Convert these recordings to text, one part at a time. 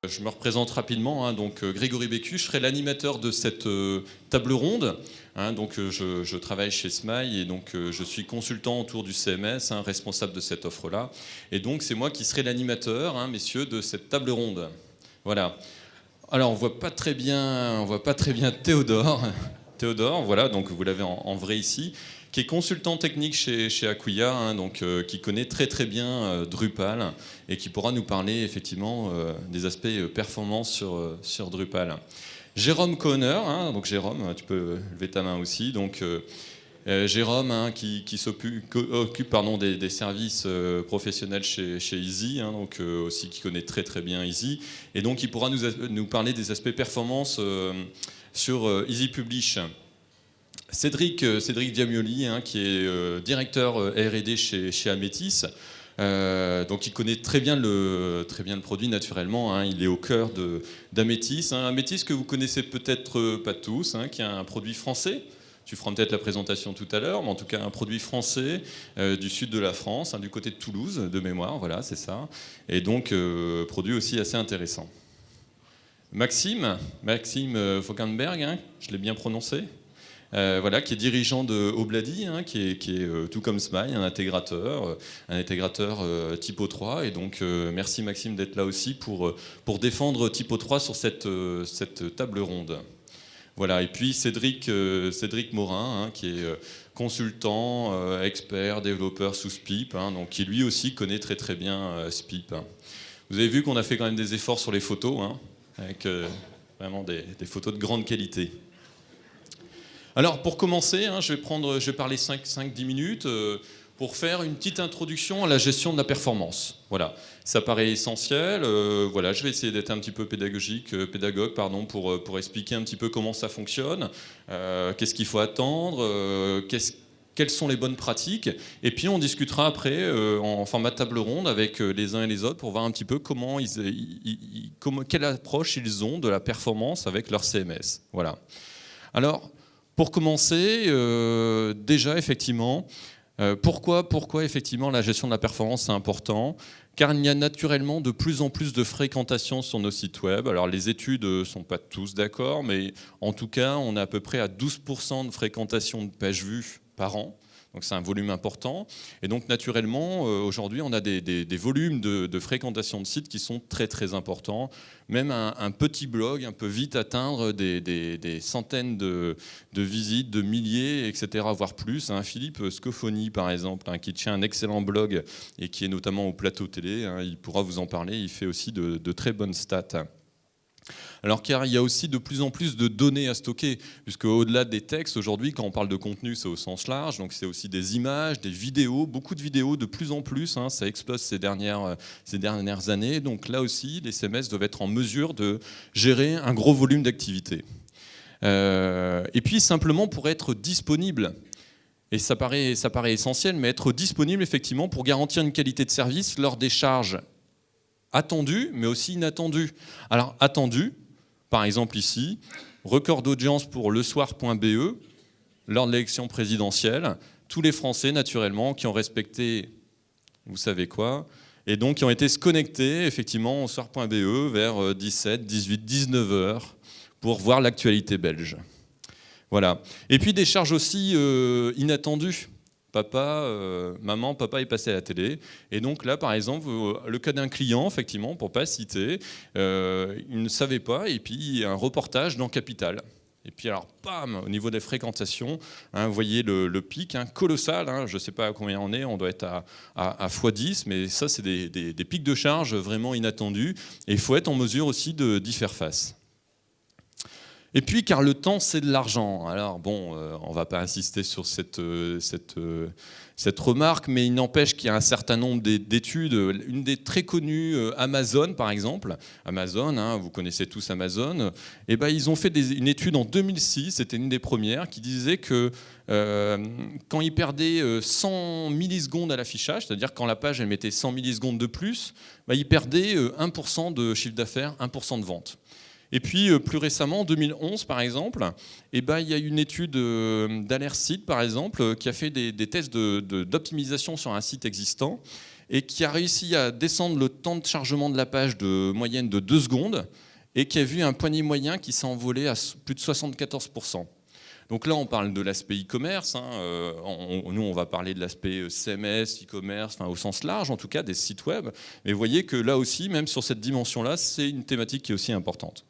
Je me représente rapidement, donc Grégory Bécu, je serai l'animateur de cette table ronde. Je travaille chez Smile et donc je suis consultant autour du CMS, responsable de cette offre-là. Et donc c'est moi qui serai l'animateur, messieurs, de cette table ronde. Voilà. Alors on voit pas très bien Théodore. Théodore, voilà, donc vous l'avez en vrai ici, qui est consultant technique chez Acquia, qui connaît très très bien Drupal et qui pourra nous parler effectivement des aspects performance sur Drupal. Jérôme Kohner, donc Jérôme, tu peux lever ta main aussi. Donc Jérôme, qui occupe des services professionnels chez Easy, aussi qui connaît très très bien Easy, et donc il pourra nous parler des aspects performance sur Easy Publish. Cédric Diamioli, qui est directeur R&D chez Ametis, donc il connaît très bien le produit naturellement, il est au cœur d'Ametis. Ametis que vous connaissez peut-être pas tous, qui est un produit français. Tu feras peut-être la présentation tout à l'heure, mais en tout cas un produit français du sud de la France, du côté de Toulouse, de mémoire, voilà, c'est ça. Et donc produit aussi assez intéressant. Maxime Faukenberg, je l'ai bien prononcé. Qui est dirigeant de Obladi, qui est tout comme Smile, un intégrateur Typo 3. Et donc, merci Maxime d'être là aussi pour défendre Typo 3 sur cette table ronde. Voilà. Et puis Cédric Morin, qui est consultant, expert, développeur sous SPIP, qui lui aussi connaît très très bien SPIP. Vous avez vu qu'on a fait quand même des efforts sur les photos, avec vraiment des photos de grande qualité. Alors pour commencer, je vais parler 5-10 minutes pour faire une petite introduction à la gestion de la performance. Voilà, ça paraît essentiel. Je vais essayer d'être un petit peu pédagogue, pour expliquer un petit peu comment ça fonctionne, qu'est-ce qu'il faut attendre, quelles sont les bonnes pratiques. Et puis on discutera après en format table ronde avec les uns et les autres pour voir un petit peu quelle approche ils ont de la performance avec leur CMS. Voilà. Alors, pour commencer, déjà, effectivement, pourquoi effectivement la gestion de la performance c'est important ? Car il y a naturellement de plus en plus de fréquentation sur nos sites web. Alors les études ne sont pas tous d'accord, mais en tout cas, on est à peu près à 12% de fréquentation de pages vues par an. Donc c'est un volume important. Et donc naturellement, aujourd'hui, on a des volumes de fréquentation de sites qui sont très très importants. Même un petit blog peut vite atteindre des centaines de visites, de milliers, etc., voire plus. Philippe Scofoni, par exemple, qui tient un excellent blog et qui est notamment au plateau télé, il pourra vous en parler. Il fait aussi de très bonnes stats. Alors car il y a aussi de plus en plus de données à stocker, puisque au-delà des textes, aujourd'hui, quand on parle de contenu, c'est au sens large, donc c'est aussi des images, des vidéos, beaucoup de vidéos, de plus en plus, ça explose ces dernières années, donc là aussi, les CMS doivent être en mesure de gérer un gros volume d'activités. Et puis simplement pour être disponible, et ça paraît essentiel, mais être disponible effectivement pour garantir une qualité de service lors des charges attendu, mais aussi inattendu. Alors, attendu, par exemple ici, record d'audience pour lesoir.be, lors de l'élection présidentielle, tous les Français, naturellement, qui ont respecté, vous savez quoi, et donc qui ont été se connecter, effectivement, au soir.be vers 17, 18, 19 heures, pour voir l'actualité belge. Voilà. Et puis des charges aussi inattendues. Maman, papa est passé à la télé. Et donc là, par exemple, le cas d'un client, effectivement, pour ne pas citer, il ne savait pas, et puis un reportage dans Capital. Et puis alors, bam, au niveau des fréquentations, vous voyez le pic colossal, je ne sais pas à combien on doit être à x10, mais ça, c'est des pics de charge vraiment inattendus. Et il faut être en mesure aussi d'y faire face. Et puis, car le temps, c'est de l'argent. Alors, bon, on ne va pas insister sur cette remarque, mais il n'empêche qu'il y a un certain nombre d'études. Une des très connues, Amazon, par exemple. Amazon, vous connaissez tous Amazon. Et ils ont fait une étude en 2006, c'était une des premières, qui disait que quand ils perdaient 100 millisecondes à l'affichage, c'est-à-dire quand la page elle mettait 100 millisecondes de plus, ils perdaient 1% de chiffre d'affaires, 1% de vente. Et puis, plus récemment, en 2011, par exemple, il y a une étude d'Alertsite, par exemple, qui a fait des tests d'optimisation sur un site existant. et qui a réussi à descendre le temps de chargement de la page de moyenne de 2 secondes et qui a vu un panier moyen qui s'est envolé à plus de 74%. Donc là, on parle de l'aspect e-commerce. Nous, on va parler de l'aspect CMS, e-commerce, au sens large, en tout cas, des sites web. Mais vous voyez que là aussi, même sur cette dimension-là, c'est une thématique qui est aussi importante.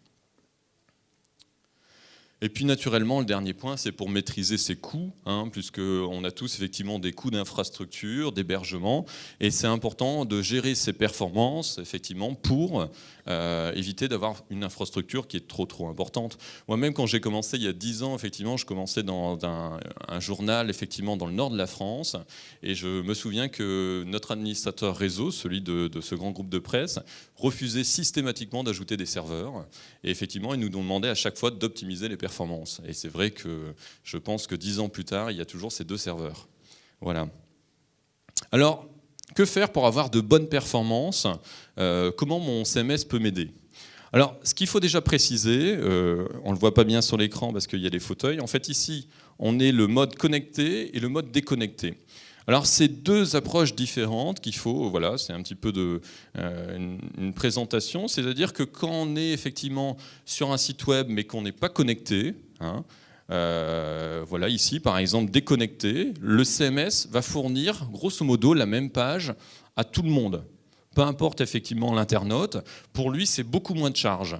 Et puis naturellement, le dernier point, c'est pour maîtriser ses coûts, puisqu'on a tous effectivement des coûts d'infrastructure, d'hébergement, et c'est important de gérer ses performances effectivement pour éviter d'avoir une infrastructure qui est trop importante. Moi-même, quand j'ai commencé il y a 10 ans, effectivement, je commençais dans un journal effectivement dans le nord de la France, et je me souviens que notre administrateur réseau, celui de ce grand groupe de presse, refusait systématiquement d'ajouter des serveurs, et effectivement, il nous demandait à chaque fois d'optimiser les performances. Et c'est vrai que je pense que 10 ans plus tard, il y a toujours ces 2 serveurs. Voilà. Alors, que faire pour avoir de bonnes performances ? Comment mon CMS peut m'aider ? Alors, ce qu'il faut déjà préciser, on ne le voit pas bien sur l'écran parce qu'il y a des fauteuils. En fait, ici, on est le mode connecté et le mode déconnecté. Alors, c'est 2 approches différentes qu'il faut, voilà, c'est un petit peu une présentation, c'est-à-dire que quand on est effectivement sur un site web mais qu'on n'est pas connecté, voilà, ici par exemple déconnecté, le CMS va fournir grosso modo la même page à tout le monde. Peu importe effectivement l'internaute, pour lui c'est beaucoup moins de charge.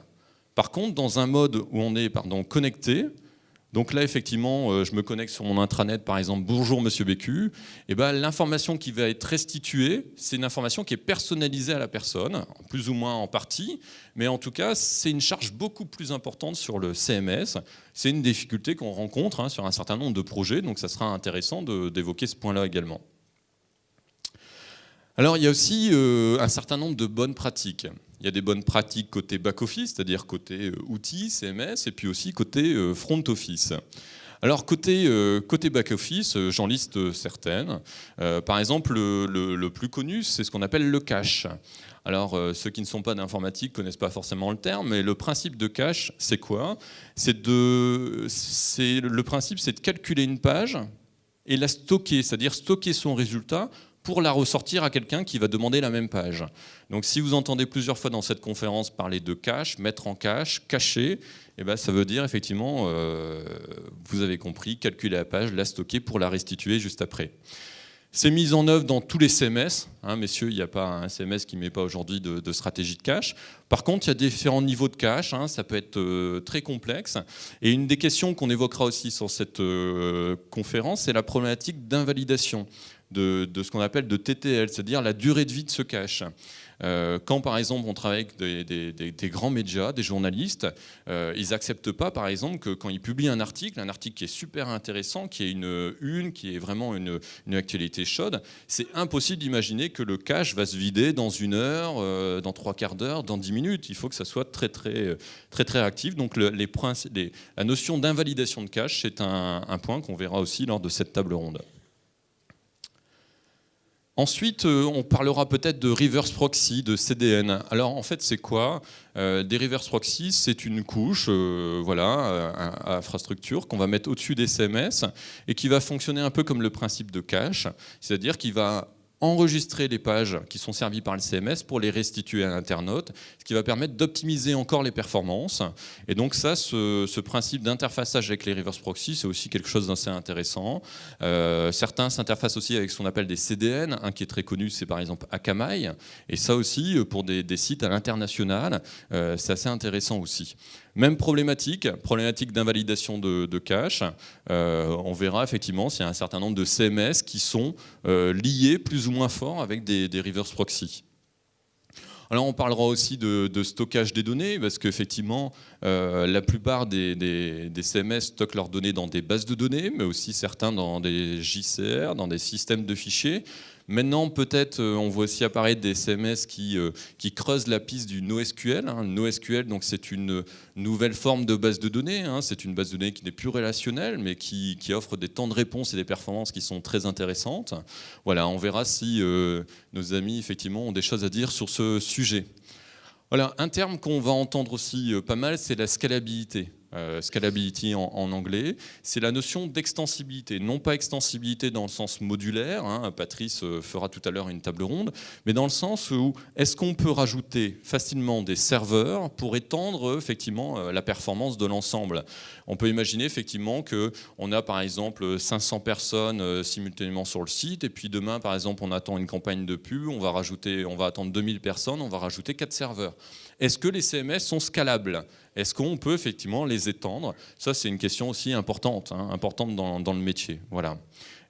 Par contre, dans un mode où on est connecté, donc là, effectivement, je me connecte sur mon intranet, par exemple, bonjour Monsieur Bécu, et l'information qui va être restituée, c'est une information qui est personnalisée à la personne, plus ou moins en partie, mais en tout cas, c'est une charge beaucoup plus importante sur le CMS. C'est une difficulté qu'on rencontre sur un certain nombre de projets, donc ça sera intéressant d'évoquer ce point-là également. Alors, il y a aussi un certain nombre de bonnes pratiques. Il y a des bonnes pratiques côté back-office, c'est-à-dire côté outils, CMS, et puis aussi côté front-office. Alors, côté back-office, j'en liste certaines. Par exemple, le plus connu, c'est ce qu'on appelle le cache. Alors, ceux qui ne sont pas d'informatique ne connaissent pas forcément le terme, mais le principe de cache, c'est quoi ? Le principe, c'est de calculer une page et la stocker, c'est-à-dire stocker son résultat pour la ressortir à quelqu'un qui va demander la même page. Donc si vous entendez plusieurs fois dans cette conférence parler de cache, mettre en cache, cacher, ça veut dire effectivement, vous avez compris, calculer la page, la stocker pour la restituer juste après. C'est mis en œuvre dans tous les CMS. Messieurs, il n'y a pas un CMS qui ne met pas aujourd'hui de stratégie de cache. Par contre, il y a différents niveaux de cache. Ça peut être très complexe. Et une des questions qu'on évoquera aussi sur cette conférence, c'est la problématique d'invalidation de ce qu'on appelle de TTL, c'est-à-dire la durée de vie de ce cache. Quand par exemple on travaille avec des grands médias, des journalistes, ils n'acceptent pas par exemple que quand ils publient un article qui est super intéressant, qui est qui est vraiment une actualité chaude, c'est impossible d'imaginer que le cache va se vider dans 1 heure, dans 3/4 d'heure, dans 10 minutes. Il faut que ça soit très actif. Donc la notion d'invalidation de cache, c'est un point qu'on verra aussi lors de cette table ronde. Ensuite, on parlera peut-être de reverse proxy, de CDN. Alors en fait, c'est quoi ? Des reverse proxy, c'est une couche, à infrastructure qu'on va mettre au-dessus des CMS et qui va fonctionner un peu comme le principe de cache, c'est-à-dire qu'il va enregistrer les pages qui sont servies par le CMS pour les restituer à l'internaute, ce qui va permettre d'optimiser encore les performances. Et donc ça, ce principe d'interfaçage avec les reverse proxy, c'est aussi quelque chose d'assez intéressant. Certains s'interfacent aussi avec ce qu'on appelle des CDN. Un qui est très connu, c'est par exemple Akamai. Et ça aussi, pour des sites à l'international, c'est assez intéressant aussi. Même problématique d'invalidation de cache. On verra effectivement s'il y a un certain nombre de CMS qui sont liés plus ou moins fort avec des reverse proxy. Alors on parlera aussi de stockage des données, parce qu'effectivement, la plupart des CMS stockent leurs données dans des bases de données, mais aussi certains dans des JCR, dans des systèmes de fichiers. Maintenant, peut-être, on voit aussi apparaître des CMS qui creusent la piste du NoSQL. NoSQL, donc, c'est une nouvelle forme de base de données. C'est une base de données qui n'est plus relationnelle, mais qui offre des temps de réponse et des performances qui sont très intéressantes. Voilà, on verra si nos amis, effectivement, ont des choses à dire sur ce sujet. Voilà, un terme qu'on va entendre aussi pas mal, c'est la scalabilité. scalability en anglais, c'est la notion d'extensibilité. Non pas extensibilité dans le sens modulaire, hein, Patrice fera tout à l'heure une table ronde, mais dans le sens où est-ce qu'on peut rajouter facilement des serveurs pour étendre effectivement la performance de l'ensemble. On peut imaginer effectivement qu'on a par exemple 500 personnes simultanément sur le site, et puis demain par exemple on attend une campagne de pub, on va attendre 2000 personnes, on va rajouter 4 serveurs. Est-ce que les CMS sont scalables ? Est-ce qu'on peut effectivement les étendre ? Ça, c'est une question aussi importante, hein, importante dans le métier. Voilà.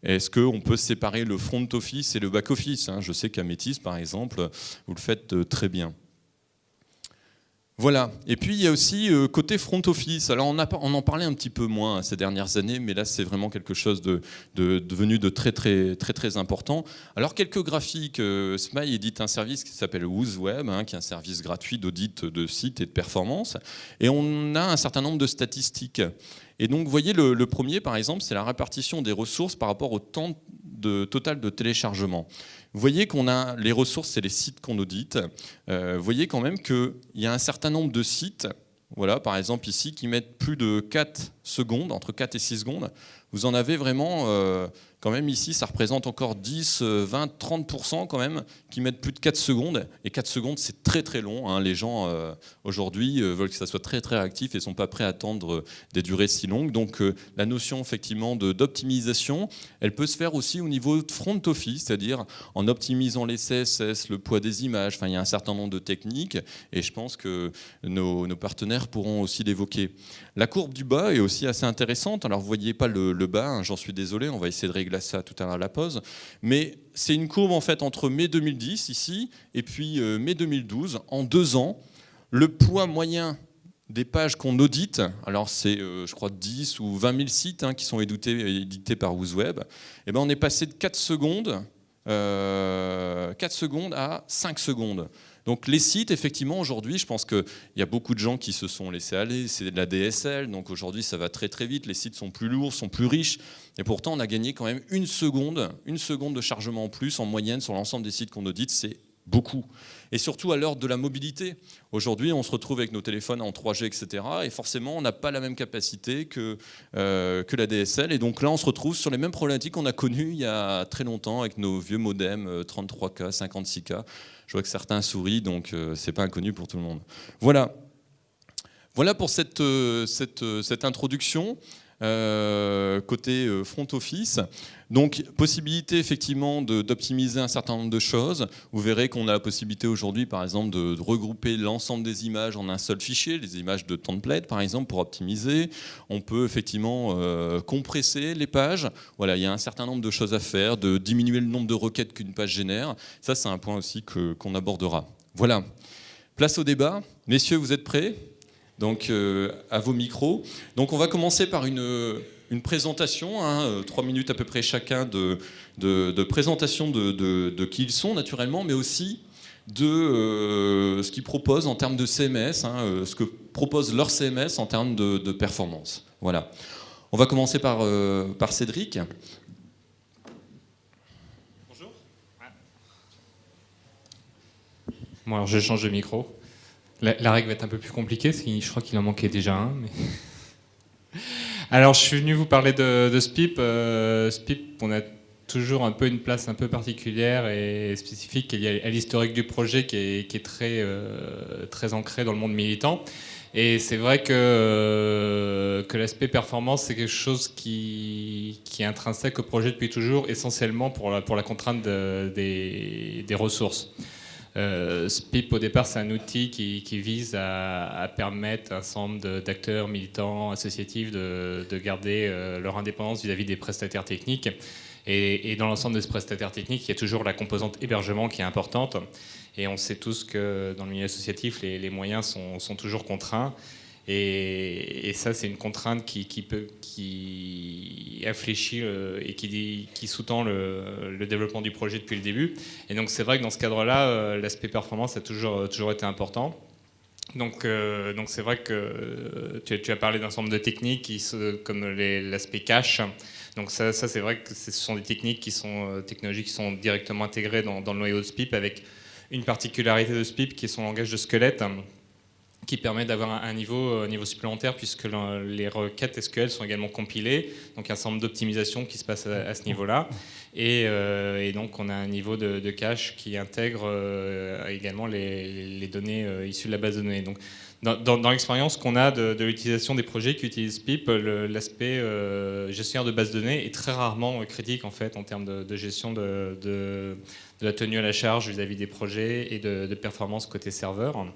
Est-ce qu'on peut séparer le front office et le back office, hein ? Je sais qu'à Métis, par exemple, vous le faites très bien. Voilà. Et puis il y a aussi côté front office. Alors on en parlait un petit peu moins ces dernières années, mais là c'est vraiment quelque chose devenu de très important. Alors quelques graphiques. Smile édite un service qui s'appelle WooZweb, hein, qui est un service gratuit d'audit de sites et de performance. Et on a un certain nombre de statistiques. Et donc vous voyez le premier par exemple, c'est la répartition des ressources par rapport au temps total de téléchargement. Vous voyez qu'on a les ressources, c'est les sites qu'on audite. Vous voyez quand même qu'il y a un certain nombre de sites, voilà, par exemple ici, qui mettent plus de 4 secondes, entre 4 et 6 secondes. Vous en avez vraiment, quand même ici, ça représente encore 10, 20, 30% quand même, qui mettent plus de 4 secondes. Et 4 secondes, c'est très long. Hein. Les gens, aujourd'hui, veulent que ça soit très réactif et ne sont pas prêts à attendre des durées si longues. Donc la notion, effectivement, d'optimisation, elle peut se faire aussi au niveau de front office, c'est-à-dire en optimisant les CSS, le poids des images. Enfin, il y a un certain nombre de techniques et je pense que nos partenaires pourront aussi l'évoquer. La courbe du bas est aussi assez intéressante. Alors, vous ne voyez pas le bas, hein, j'en suis désolé, on va essayer de régler ça tout à l'heure à la pause. Mais c'est une courbe en fait entre mai 2010 ici et puis mai 2012. En 2 ans, le poids moyen des pages qu'on audite, alors c'est je crois 10 ou 20 000 sites hein, qui sont édités par WooZweb, et ben on est passé de 4 secondes à 5 secondes. Donc les sites, effectivement, aujourd'hui, je pense qu'il y a beaucoup de gens qui se sont laissés aller, c'est de la DSL, donc aujourd'hui ça va très vite, les sites sont plus lourds, sont plus riches, et pourtant on a gagné quand même une seconde de chargement en plus en moyenne sur l'ensemble des sites qu'on audite, c'est beaucoup. Et surtout à l'heure de la mobilité. Aujourd'hui, on se retrouve avec nos téléphones en 3G, etc. Et forcément, on n'a pas la même capacité que la DSL. Et donc là, on se retrouve sur les mêmes problématiques qu'on a connues il y a très longtemps avec nos vieux modems 33K, 56K. Je vois que certains sourient, donc c'est pas inconnu pour tout le monde. Voilà pour cette introduction. Côté front office. Donc, possibilité effectivement d'optimiser un certain nombre de choses. Vous verrez qu'on a la possibilité aujourd'hui, par exemple, de regrouper l'ensemble des images en un seul fichier, les images de template, par exemple, pour optimiser. On peut effectivement compresser les pages. Voilà, il y a un certain nombre de choses à faire, de diminuer le nombre de requêtes qu'une page génère. Ça, c'est un point aussi qu'on abordera. Voilà. Place au débat. Messieurs, vous êtes prêts ? Donc à vos micros. Donc on va commencer par une présentation, 3 minutes à peu près chacun de présentation de qui ils sont naturellement, mais aussi de ce qu'ils proposent en termes de CMS, ce que propose leur CMS en termes de performance. Voilà. On va commencer par Cédric. Bonjour. Bon alors je change de micro. La règle va être un peu plus compliquée, parce que je crois qu'il en manquait déjà un. Mais... Alors, je suis venu vous parler de SPIP. SPIP, on a toujours un peu une place un peu particulière et spécifique liée à l'historique du projet qui est très ancré dans le monde militant. Et c'est vrai que l'aspect performance, c'est quelque chose qui est intrinsèque au projet depuis toujours, essentiellement pour la contrainte des ressources. SPIP, au départ, c'est un outil qui vise à permettre à un certain nombre d'acteurs, militants, associatifs de garder leur indépendance vis-à-vis des prestataires techniques. Et dans l'ensemble de ces prestataires techniques, il y a toujours la composante hébergement qui est importante. Et on sait tous que dans le milieu associatif, les moyens sont toujours contraints. Et ça, c'est une contrainte qui infléchit et qui sous-tend le développement du projet depuis le début. Et donc, c'est vrai que dans ce cadre-là, l'aspect performance a toujours été important. Donc c'est vrai que tu as parlé d'un certain nombre de techniques comme l'aspect cache. Donc ça, c'est vrai que ce sont des techniques technologies qui sont directement intégrées dans le noyau de SPIP, avec une particularité de SPIP qui est son langage de squelette, qui permet d'avoir un niveau supplémentaire puisque les requêtes SQL sont également compilées. Donc il y a un certain nombre d'optimisations qui se passent à ce niveau-là. Et donc on a un niveau de cache qui intègre également les données issues de la base de données. Donc, dans l'expérience qu'on a de l'utilisation des projets qui utilisent PIP, l'aspect gestionnaire de base de données est très rarement critique en fait en termes de gestion de la tenue à la charge vis-à-vis des projets et de performance côté serveur.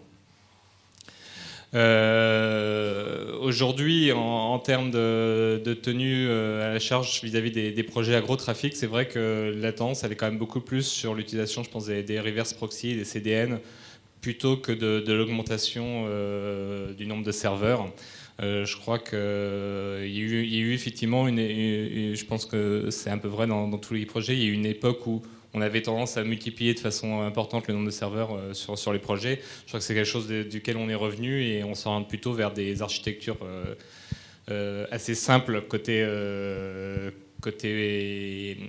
Aujourd'hui, en termes de tenue à la charge vis-à-vis des projets à gros trafic, c'est vrai que la tendance elle est quand même beaucoup plus sur l'utilisation, je pense, des reverse proxy, des CDN, plutôt que de l'augmentation du nombre de serveurs. Je crois qu'il y a eu effectivement je pense que c'est un peu vrai dans tous les projets, il y a eu une époque où on avait tendance à multiplier de façon importante le nombre de serveurs sur les projets. Je crois que c'est quelque chose duquel on est revenu et on s'oriente plutôt vers des architectures assez simples côté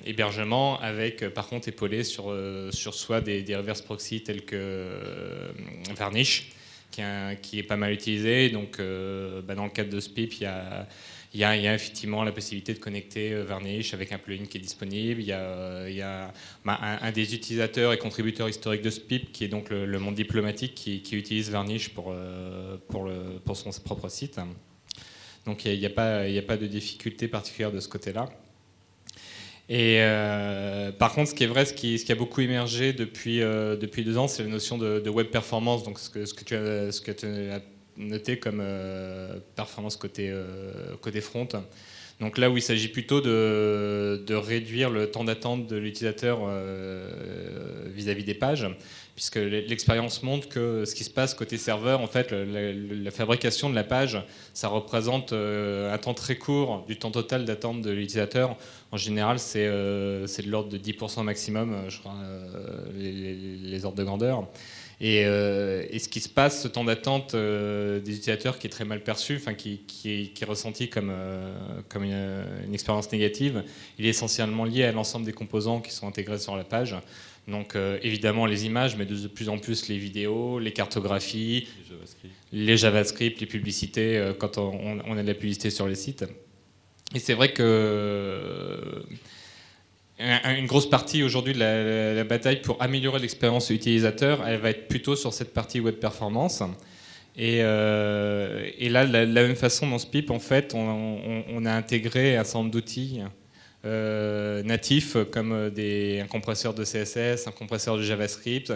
hébergement, avec par contre épaulé sur soit des reverse proxy tels que Varnish, qui est pas mal utilisé. Donc dans le cadre de SPIP, il y a effectivement la possibilité de connecter Varnish avec un plugin qui est disponible. Il y a un des utilisateurs et contributeurs historiques de SPIP, qui est donc le monde diplomatique, qui utilise Varnish pour son propre site. Donc il n'y a pas de difficulté particulière de ce côté-là. Et par contre, ce qui est vrai, ce qui a beaucoup émergé depuis 2 ans, c'est la notion de web performance. Donc ce que tu as noté comme performance côté front. Donc là où il s'agit plutôt de réduire le temps d'attente de l'utilisateur vis-à-vis des pages, puisque l'expérience montre que ce qui se passe côté serveur, en fait, la fabrication de la page, ça représente un temps très court du temps total d'attente de l'utilisateur. En général, c'est de l'ordre de 10% maximum, je crois, les ordres de grandeur. Et ce qui se passe, ce temps d'attente des utilisateurs qui est très mal perçu, enfin qui est ressenti comme une expérience négative, il est essentiellement lié à l'ensemble des composants qui sont intégrés sur la page. Donc évidemment les images, mais de plus en plus les vidéos, les cartographies, les JavaScript, les publicités, quand on a de la publicité sur les sites. Et c'est vrai que une grosse partie aujourd'hui de la bataille pour améliorer l'expérience utilisateur, elle va être plutôt sur cette partie web performance. Et là, de la même façon, dans SPIP, en fait, on a intégré un certain nombre d'outils natifs, comme un compresseur de CSS, un compresseur de JavaScript.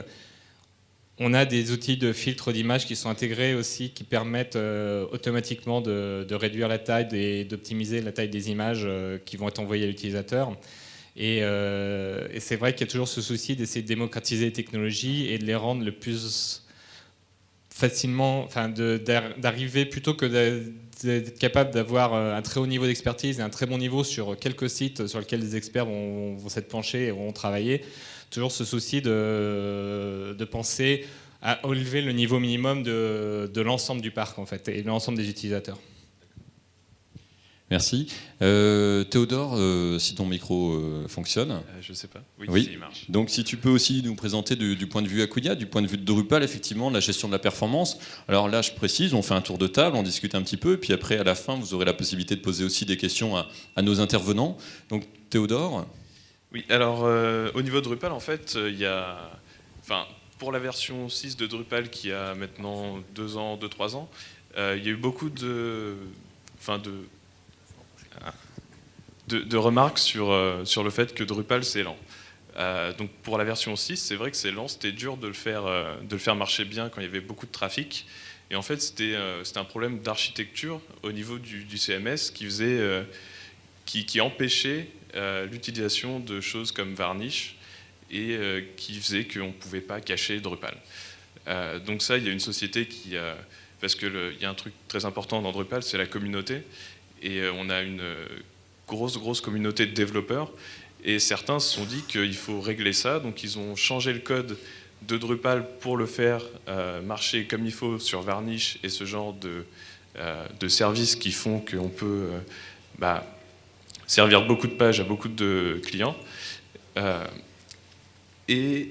On a des outils de filtre d'image qui sont intégrés aussi, qui permettent automatiquement de réduire la taille et d'optimiser la taille des images qui vont être envoyées à l'utilisateur. Et c'est vrai qu'il y a toujours ce souci d'essayer de démocratiser les technologies et de les rendre le plus facilement, enfin d'arriver plutôt que d'être capable d'avoir un très haut niveau d'expertise et un très bon niveau sur quelques sites sur lesquels les experts vont s'être penchés et vont travailler. Toujours ce souci de penser à élever le niveau minimum de l'ensemble du parc en fait et de l'ensemble des utilisateurs. Merci. Théodore, si ton micro fonctionne. Je ne sais pas. Oui. Il marche. Donc si tu peux aussi nous présenter du point de vue Acquia, du point de vue de Drupal, effectivement, la gestion de la performance. Alors là, je précise, on fait un tour de table, on discute un petit peu, et puis après, à la fin, vous aurez la possibilité de poser aussi des questions à nos intervenants. Donc Théodore. Oui, alors au niveau de Drupal, en fait, il y a... Enfin, pour la version 6 de Drupal qui a maintenant 2-3 ans, il y a eu beaucoup de remarques sur le fait que Drupal c'est lent. Donc pour la version 6, c'est vrai que c'est lent, c'était dur de le faire marcher bien quand il y avait beaucoup de trafic. Et en fait, c'était un problème d'architecture au niveau du CMS qui empêchait l'utilisation de choses comme Varnish et qui faisait qu'on ne pouvait pas cacher Drupal. Donc ça, il y a une société parce qu'il y a un truc très important dans Drupal, c'est la communauté. Et on a une grosse communauté de développeurs. Et certains se sont dit qu'il faut régler ça. Donc ils ont changé le code de Drupal pour le faire marcher comme il faut sur Varnish et ce genre de services qui font qu'on peut servir beaucoup de pages à beaucoup de clients. Et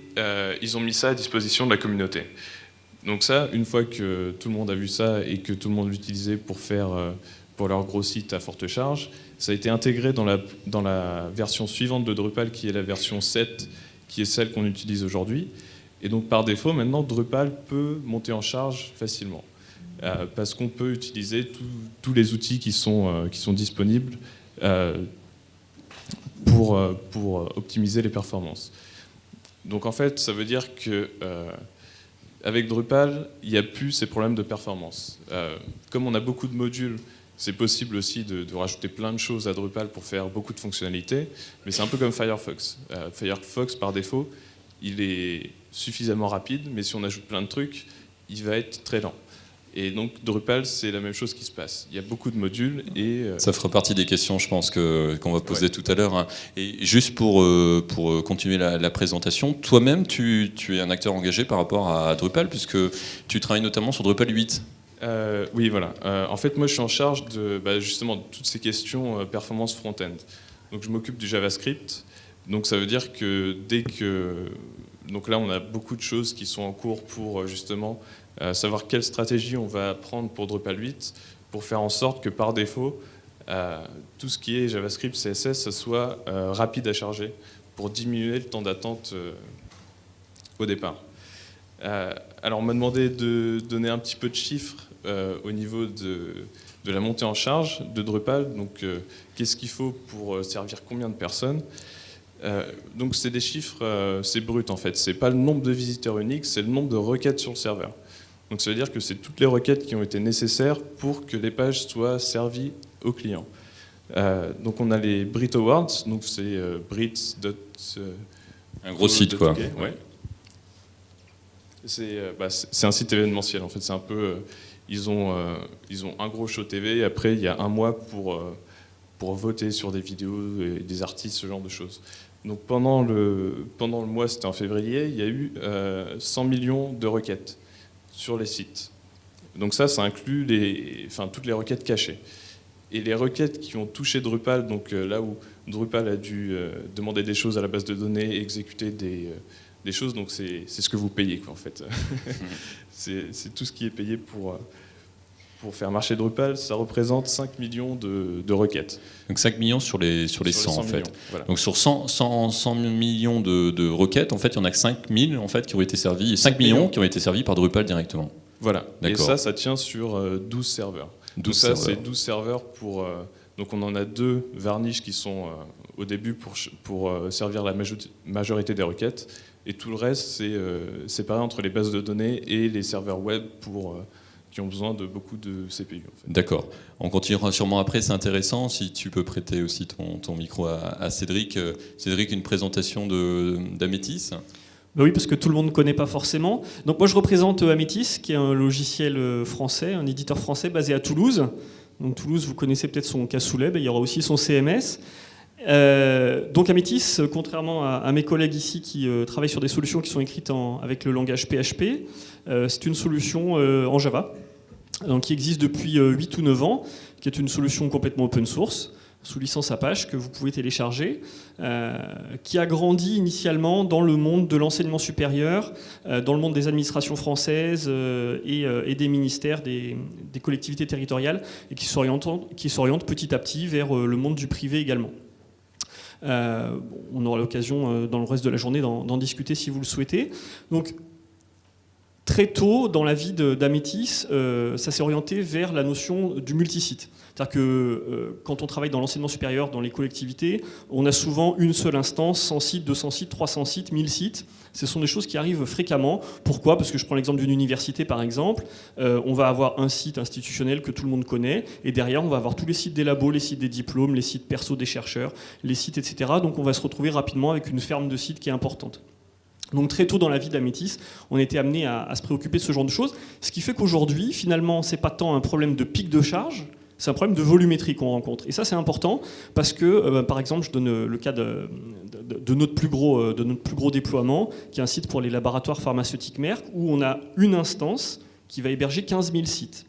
ils ont mis ça à disposition de la communauté. Donc ça, une fois que tout le monde a vu ça et que tout le monde l'utilisait pour leur gros site à forte charge, ça a été intégré dans la version suivante de Drupal, qui est la version 7, qui est celle qu'on utilise aujourd'hui. Et donc par défaut, maintenant, Drupal peut monter en charge facilement, parce qu'on peut utiliser tous les outils qui sont disponibles pour optimiser les performances. Donc en fait, ça veut dire que avec Drupal, il n'y a plus ces problèmes de performance. Comme on a beaucoup de modules, c'est possible aussi de rajouter plein de choses à Drupal pour faire beaucoup de fonctionnalités, mais c'est un peu comme Firefox. Firefox, par défaut, il est suffisamment rapide, mais si on ajoute plein de trucs, il va être très lent. Et donc Drupal, c'est la même chose qui se passe. Il y a beaucoup de modules et... Ça fera partie des questions, je pense, qu'on va poser tout à l'heure. Hein. Et juste pour continuer la présentation, toi-même, tu es un acteur engagé par rapport à Drupal, puisque tu travailles notamment sur Drupal 8. Oui, voilà. En fait, moi, je suis en charge justement de toutes ces questions performance front-end. Donc, je m'occupe du JavaScript. Donc, ça veut dire que donc là, on a beaucoup de choses qui sont en cours pour justement savoir quelle stratégie on va prendre pour Drupal 8 pour faire en sorte que par défaut, tout ce qui est JavaScript, CSS, ça soit rapide à charger pour diminuer le temps d'attente au départ. Alors, on m'a demandé de donner un petit peu de chiffres au niveau de la montée en charge de Drupal. Donc, qu'est-ce qu'il faut pour servir combien de personnes ? Donc, c'est des chiffres, c'est brut en fait. C'est pas le nombre de visiteurs uniques, c'est le nombre de requêtes sur le serveur. Donc, ça veut dire que c'est toutes les requêtes qui ont été nécessaires pour que les pages soient servies aux clients. Donc, on a les Brit Awards. Donc, c'est Brit. Un gros site, quoi. Ouais. C'est un site événementiel en fait. C'est un peu, ils ont un gros show TV. Et après, il y a un mois pour voter sur des vidéos et des artistes, ce genre de choses. Donc pendant le mois, c'était en février, il y a eu 100 millions de requêtes sur les sites. Donc ça inclut toutes les requêtes cachées. Et les requêtes qui ont touché Drupal, donc là où Drupal a dû demander des choses à la base de données, exécuter des choses, donc c'est ce que vous payez, quoi, en fait. c'est tout ce qui est payé pour faire marcher Drupal. Ça représente 5 millions de requêtes. Donc 5 millions sur les 100 en fait. Millions, voilà. Donc sur 100 millions de requêtes, en fait, il y en a que 5 000 en fait, qui ont été servis, et 5 millions qui ont été servis par Drupal directement. Voilà. D'accord. Et ça tient sur 12 serveurs. Donc ça, c'est 12 serveurs pour... donc on en a 2 Varnish qui sont au début pour servir la majorité des requêtes. Et tout le reste, c'est séparé entre les bases de données et les serveurs web qui ont besoin de beaucoup de CPU. En fait. D'accord. On continuera sûrement après, c'est intéressant. Si tu peux prêter aussi ton micro à Cédric. Cédric, une présentation d'Amétis. Ben oui, parce que tout le monde ne connaît pas forcément. Donc moi, je représente Amétis, qui est un logiciel français, un éditeur français basé à Toulouse. Donc Toulouse, vous connaissez peut-être son cassoulet, il y aura aussi son CMS. Donc Amétis, contrairement à mes collègues ici qui travaillent sur des solutions qui sont écrites avec le langage PHP, c'est une solution en Java, donc, qui existe depuis 8 ou 9 ans, qui est une solution complètement open source, sous licence Apache, que vous pouvez télécharger, qui a grandi initialement dans le monde de l'enseignement supérieur, dans le monde des administrations françaises et des ministères, des collectivités territoriales, et qui s'oriente petit à petit vers le monde du privé également. On aura l'occasion dans le reste de la journée d'en discuter si vous le souhaitez. Donc, très tôt dans la vie d'Amétis, ça s'est orienté vers la notion du multisite. C'est-à-dire que quand on travaille dans l'enseignement supérieur, dans les collectivités, on a souvent une seule instance, 100 sites, 200 sites, 300 sites, 1000 sites. Ce sont des choses qui arrivent fréquemment. Pourquoi ? Parce que je prends l'exemple d'une université, par exemple. On va avoir un site institutionnel que tout le monde connaît, et derrière, on va avoir tous les sites des labos, les sites des diplômes, les sites perso des chercheurs, les sites, etc. Donc on va se retrouver rapidement avec une ferme de sites qui est importante. Donc très tôt dans la vie d'Amétis, on était amené à se préoccuper de ce genre de choses, ce qui fait qu'aujourd'hui, finalement, c'est pas tant un problème de pic de charge, c'est un problème de volumétrie qu'on rencontre. Et ça, c'est important parce que, par exemple, je donne le cas de notre plus gros déploiement, qui est un site pour les laboratoires pharmaceutiques Merck, où on a une instance qui va héberger 15 000 sites.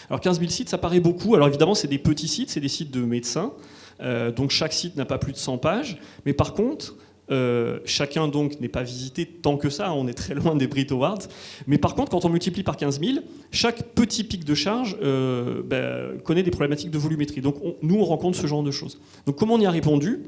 Alors 15 000 sites, ça paraît beaucoup. Alors évidemment, c'est des petits sites, c'est des sites de médecins, donc chaque site n'a pas plus de 100 pages. Mais par contre, Chacun donc n'est pas visité tant que ça, on est très loin des Brit Awards. Mais par contre, quand on multiplie par 15 000, chaque petit pic de charge connaît des problématiques de volumétrie. Donc nous, on rencontre ce genre de choses. Donc comment on y a répondu ?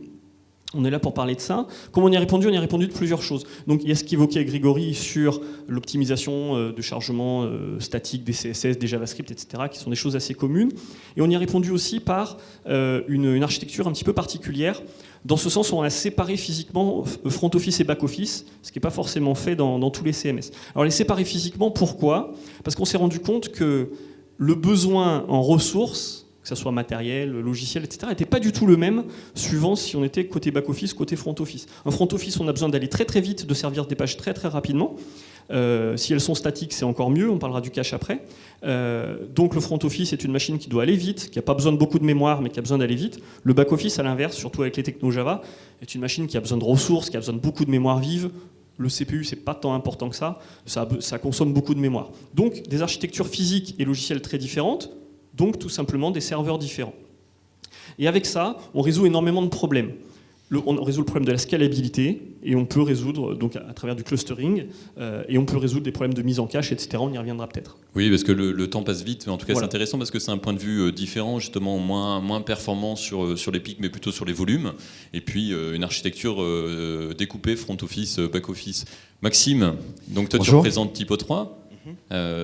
On est là pour parler de ça. Comment on y a répondu ? On y a répondu de plusieurs choses. Donc il y a ce qu'évoquait Grégory sur l'optimisation de chargement statique des CSS, des JavaScript, etc., qui sont des choses assez communes. Et on y a répondu aussi par une architecture un petit peu particulière, dans ce sens où on a séparé physiquement front office et back office, ce qui n'est pas forcément fait dans tous les CMS. Alors les séparer physiquement, pourquoi ? Parce qu'on s'est rendu compte que le besoin en ressources, que ce soit matériel, logiciel, etc., n'était pas du tout le même suivant si on était côté back-office, côté front-office. Un front-office, on a besoin d'aller très très vite, de servir des pages très très rapidement. Si elles sont statiques, c'est encore mieux, on parlera du cache après. Donc le front-office est une machine qui doit aller vite, qui n'a pas besoin de beaucoup de mémoire, mais qui a besoin d'aller vite. Le back-office, à l'inverse, surtout avec les technos Java, est une machine qui a besoin de ressources, qui a besoin de beaucoup de mémoire vive. Le CPU, c'est pas tant important que ça consomme beaucoup de mémoire. Donc des architectures physiques et logicielles très différentes, donc tout simplement des serveurs différents. Et avec ça, on résout énormément de problèmes. On résout le problème de la scalabilité, et on peut résoudre, donc à travers du clustering, et on peut résoudre des problèmes de mise en cache, etc. On y reviendra peut-être. Oui, parce que le temps passe vite, mais en tout cas Voilà. c'est intéressant parce que c'est un point de vue différent, justement moins performant sur les pics, mais plutôt sur les volumes, et puis une architecture découpée, front office, back office. Maxime, donc toi tu Bonjour. représentes Typo 3.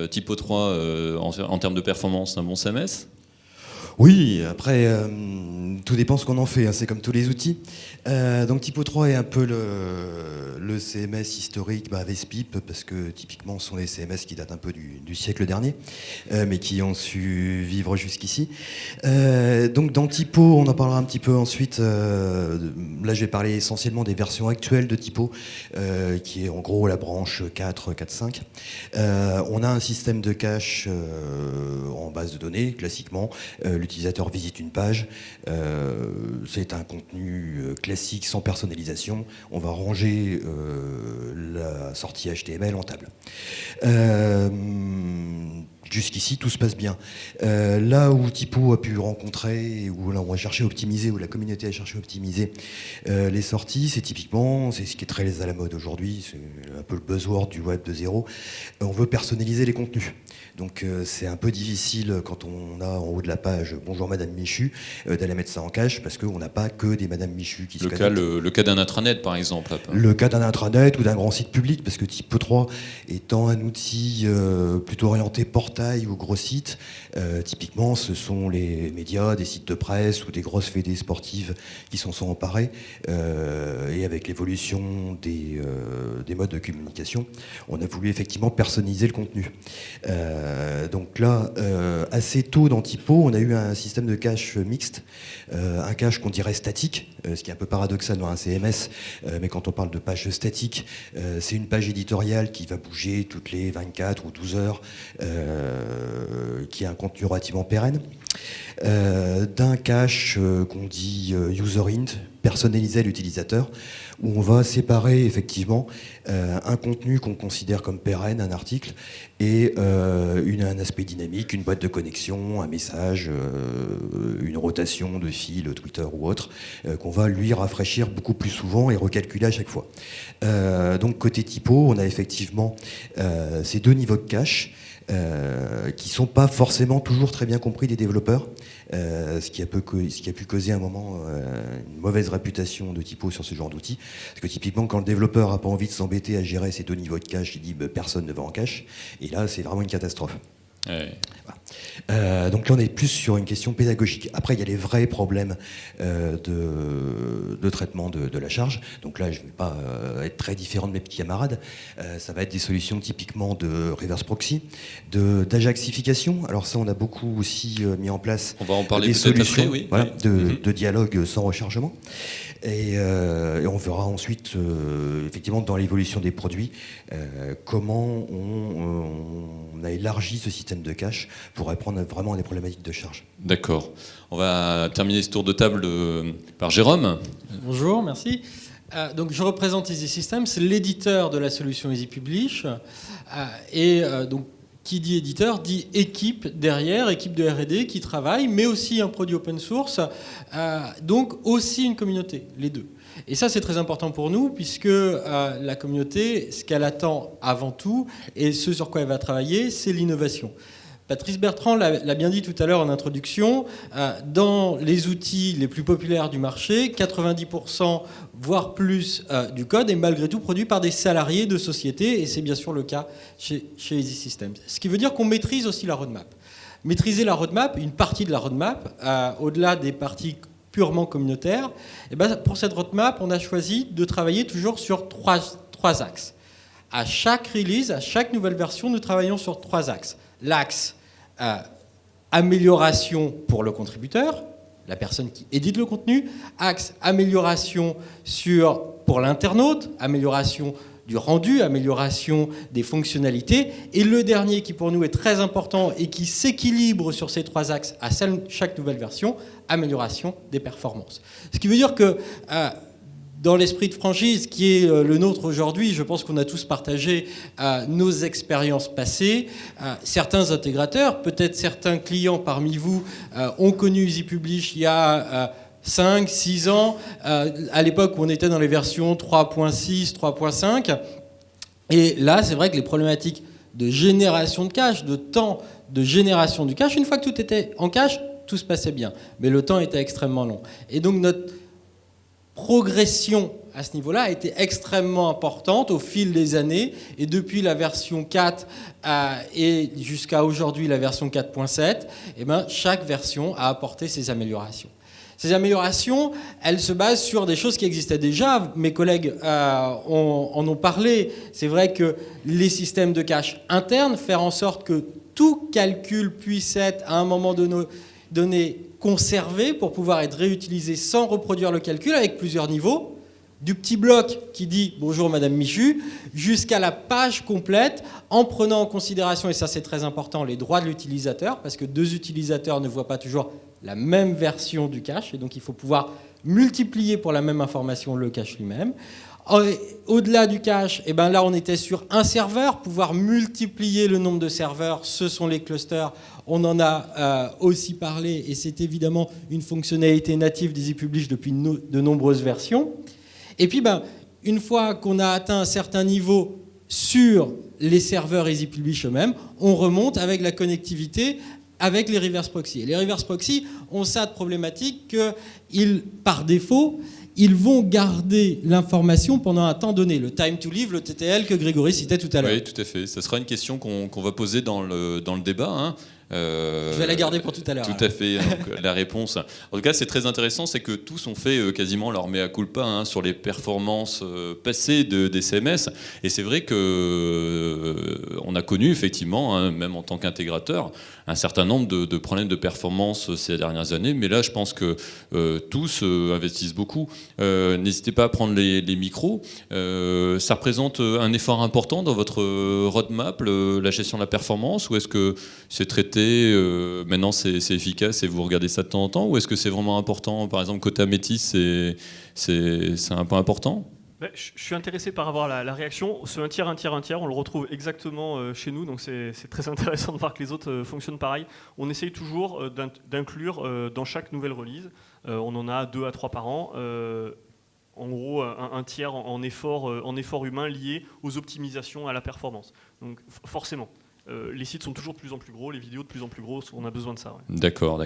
Typo 3, en termes de performance, un bon CMS. Oui, après, tout dépend ce qu'on en fait, hein, c'est comme tous les outils. Donc Typo 3 est un peu le CMS historique Vespip, parce que typiquement ce sont des CMS qui datent un peu du siècle dernier, mais qui ont su vivre jusqu'ici. Donc dans Typo, on en parlera un petit peu ensuite. Là je vais parler essentiellement des versions actuelles de Typo, qui est en gros la branche 4, 4.5. On a un système de cache en base de données, classiquement. L'utilisateur visite une page, c'est un contenu classique sans personnalisation. On va ranger la sortie HTML en table. Jusqu'ici, tout se passe bien. Là où Typo a pu rencontrer, où là, on a cherché à optimiser, où la communauté a cherché à optimiser les sorties, c'est typiquement, c'est ce qui est très à la mode aujourd'hui, c'est un peu le buzzword du web 2.0. On veut personnaliser les contenus. Donc c'est un peu difficile quand on a en haut de la page « Bonjour Madame Michu » d'aller mettre ça en cache parce qu'on n'a pas que des Madame Michu qui se connectent. Le cas d'un intranet, par exemple. Le cas d'un intranet ou d'un grand site public, parce que Typo 3 étant un outil plutôt orienté portail ou gros sites, typiquement ce sont les médias, des sites de presse ou des grosses fédés sportives qui s'en sont emparés. Et avec l'évolution des modes de communication, on a voulu effectivement personnaliser le contenu. Donc là, assez tôt dans Typo, on a eu un système de cache mixte, un cache qu'on dirait statique, ce qui est un peu paradoxal dans un CMS, mais quand on parle de page statique, c'est une page éditoriale qui va bouger toutes les 24 ou 12 heures, qui a un contenu relativement pérenne, d'un cache qu'on dit user int, personnalisé à l'utilisateur, où on va séparer effectivement un contenu qu'on considère comme pérenne, un article, et un aspect dynamique, une boîte de connexion, un message, une rotation de fil Twitter ou autre, qu'on va lui rafraîchir beaucoup plus souvent et recalculer à chaque fois. Donc côté Typo, on a effectivement ces deux niveaux de cache, qui ne sont pas forcément toujours très bien compris des développeurs, ce qui a pu causer à un moment une mauvaise réputation de Typo sur ce genre d'outils. Parce que typiquement, quand le développeur n'a pas envie de s'embêter à gérer ces deux niveaux de cache, il dit personne ne va en cache. Et là, c'est vraiment une catastrophe. Ouais. Voilà. Donc là, on est plus sur une question pédagogique. Après, il y a les vrais problèmes de traitement de la charge. Donc là, je ne vais pas être très différent de mes petits camarades. Ça va être des solutions typiquement de reverse proxy, d'ajaxification. Alors ça, on a beaucoup aussi mis en place. On va en parler des peut-être solutions, après, oui. voilà, de dialogue sans rechargement. Et on verra ensuite, effectivement, dans l'évolution des produits, comment on a élargi ce système de cache pour répondre vraiment à des problématiques de charge. D'accord. On va terminer ce tour de table par Jérôme. Bonjour, merci. Donc je représente Easy Systems, c'est l'éditeur de la solution Easy Publish. Donc qui dit éditeur dit équipe derrière, équipe de R&D qui travaille, mais aussi un produit open source, donc aussi une communauté, les deux. Et ça, c'est très important pour nous, puisque la communauté, ce qu'elle attend avant tout, et ce sur quoi elle va travailler, c'est l'innovation. Patrice Bertrand l'a bien dit tout à l'heure en introduction, dans les outils les plus populaires du marché, 90%, voire plus, du code est malgré tout produit par des salariés de sociétés, et c'est bien sûr le cas chez Easy Systems. Ce qui veut dire qu'on maîtrise aussi la roadmap. Maîtriser la roadmap, une partie de la roadmap, au-delà des parties purement communautaires, et ben pour cette roadmap, on a choisi de travailler toujours sur trois axes. À chaque release, à chaque nouvelle version, nous travaillons sur 3 axes. L'axe amélioration pour le contributeur, la personne qui édite le contenu. Axe amélioration pour l'internaute, amélioration du rendu, amélioration des fonctionnalités. Et le dernier qui pour nous est très important et qui s'équilibre sur ces 3 axes à chaque nouvelle version, amélioration des performances. Ce qui veut dire que dans l'esprit de franchise qui est le nôtre aujourd'hui, je pense qu'on a tous partagé nos expériences passées. Certains intégrateurs, peut-être certains clients parmi vous, ont connu EasyPublish il y a 5, 6 ans, à l'époque où on était dans les versions 3.6, 3.5. Et là, c'est vrai que les problématiques de génération de cache, de temps de génération du cache, une fois que tout était en cache, tout se passait bien. Mais le temps était extrêmement long. Et donc notre progression à ce niveau-là a été extrêmement importante au fil des années, et depuis la version 4 et jusqu'à aujourd'hui la version 4.7, eh ben, chaque version a apporté ses améliorations. Ces améliorations, elles se basent sur des choses qui existaient déjà. Mes collègues en ont parlé. C'est vrai que les systèmes de cache internes, faire en sorte que tout calcul puisse être à un moment donné conservé pour pouvoir être réutilisé sans reproduire le calcul avec plusieurs niveaux, du petit bloc qui dit « Bonjour Madame Michu » jusqu'à la page complète en prenant en considération, et ça c'est très important, les droits de l'utilisateur, parce que 2 utilisateurs ne voient pas toujours la même version du cache, et donc il faut pouvoir multiplier pour la même information le cache lui-même. Au-delà du cache, eh ben là on était sur un serveur, pouvoir multiplier le nombre de serveurs, ce sont les clusters. On en a aussi parlé, et c'est évidemment une fonctionnalité native d'EasyPublish depuis de nombreuses versions. Et puis une fois qu'on a atteint un certain niveau sur les serveurs EasyPublish eux-mêmes, on remonte avec la connectivité avec les reverse proxy. Et les reverse proxy ont ça de problématique que, par défaut, ils vont garder l'information pendant un temps donné, le time to live, le TTL que Grégory citait tout à l'heure. Oui, tout à fait. Ça sera une question qu'on va poser dans le débat. Hein. Je vais la garder pour tout à l'heure. Tout à fait, donc, la réponse. En tout cas, c'est très intéressant, c'est que tous ont fait quasiment leur mea culpa sur les performances passées des CMS. Et c'est vrai qu'on a connu, effectivement, même en tant qu'intégrateur, un certain nombre de problèmes de performance ces dernières années. Mais là, je pense que tous investissent beaucoup. N'hésitez pas à prendre les micros. Ça représente un effort important dans votre roadmap, la gestion de la performance, ou est-ce que c'est traité maintenant c'est efficace et vous regardez ça de temps en temps, ou est-ce que c'est vraiment important? Par exemple, côté Amétis, c'est un point important? Je suis intéressé par avoir la réaction. Ce un tiers, on le retrouve exactement chez nous, donc c'est très intéressant de voir que les autres fonctionnent pareil. On essaye toujours d'inclure dans chaque nouvelle release, on en a 2 à 3 par an, en gros un tiers en effort humain lié aux optimisations à la performance. Donc forcément. Les sites sont toujours de plus en plus gros, les vidéos de plus en plus grosses, on a besoin de ça. Ouais. D'accord.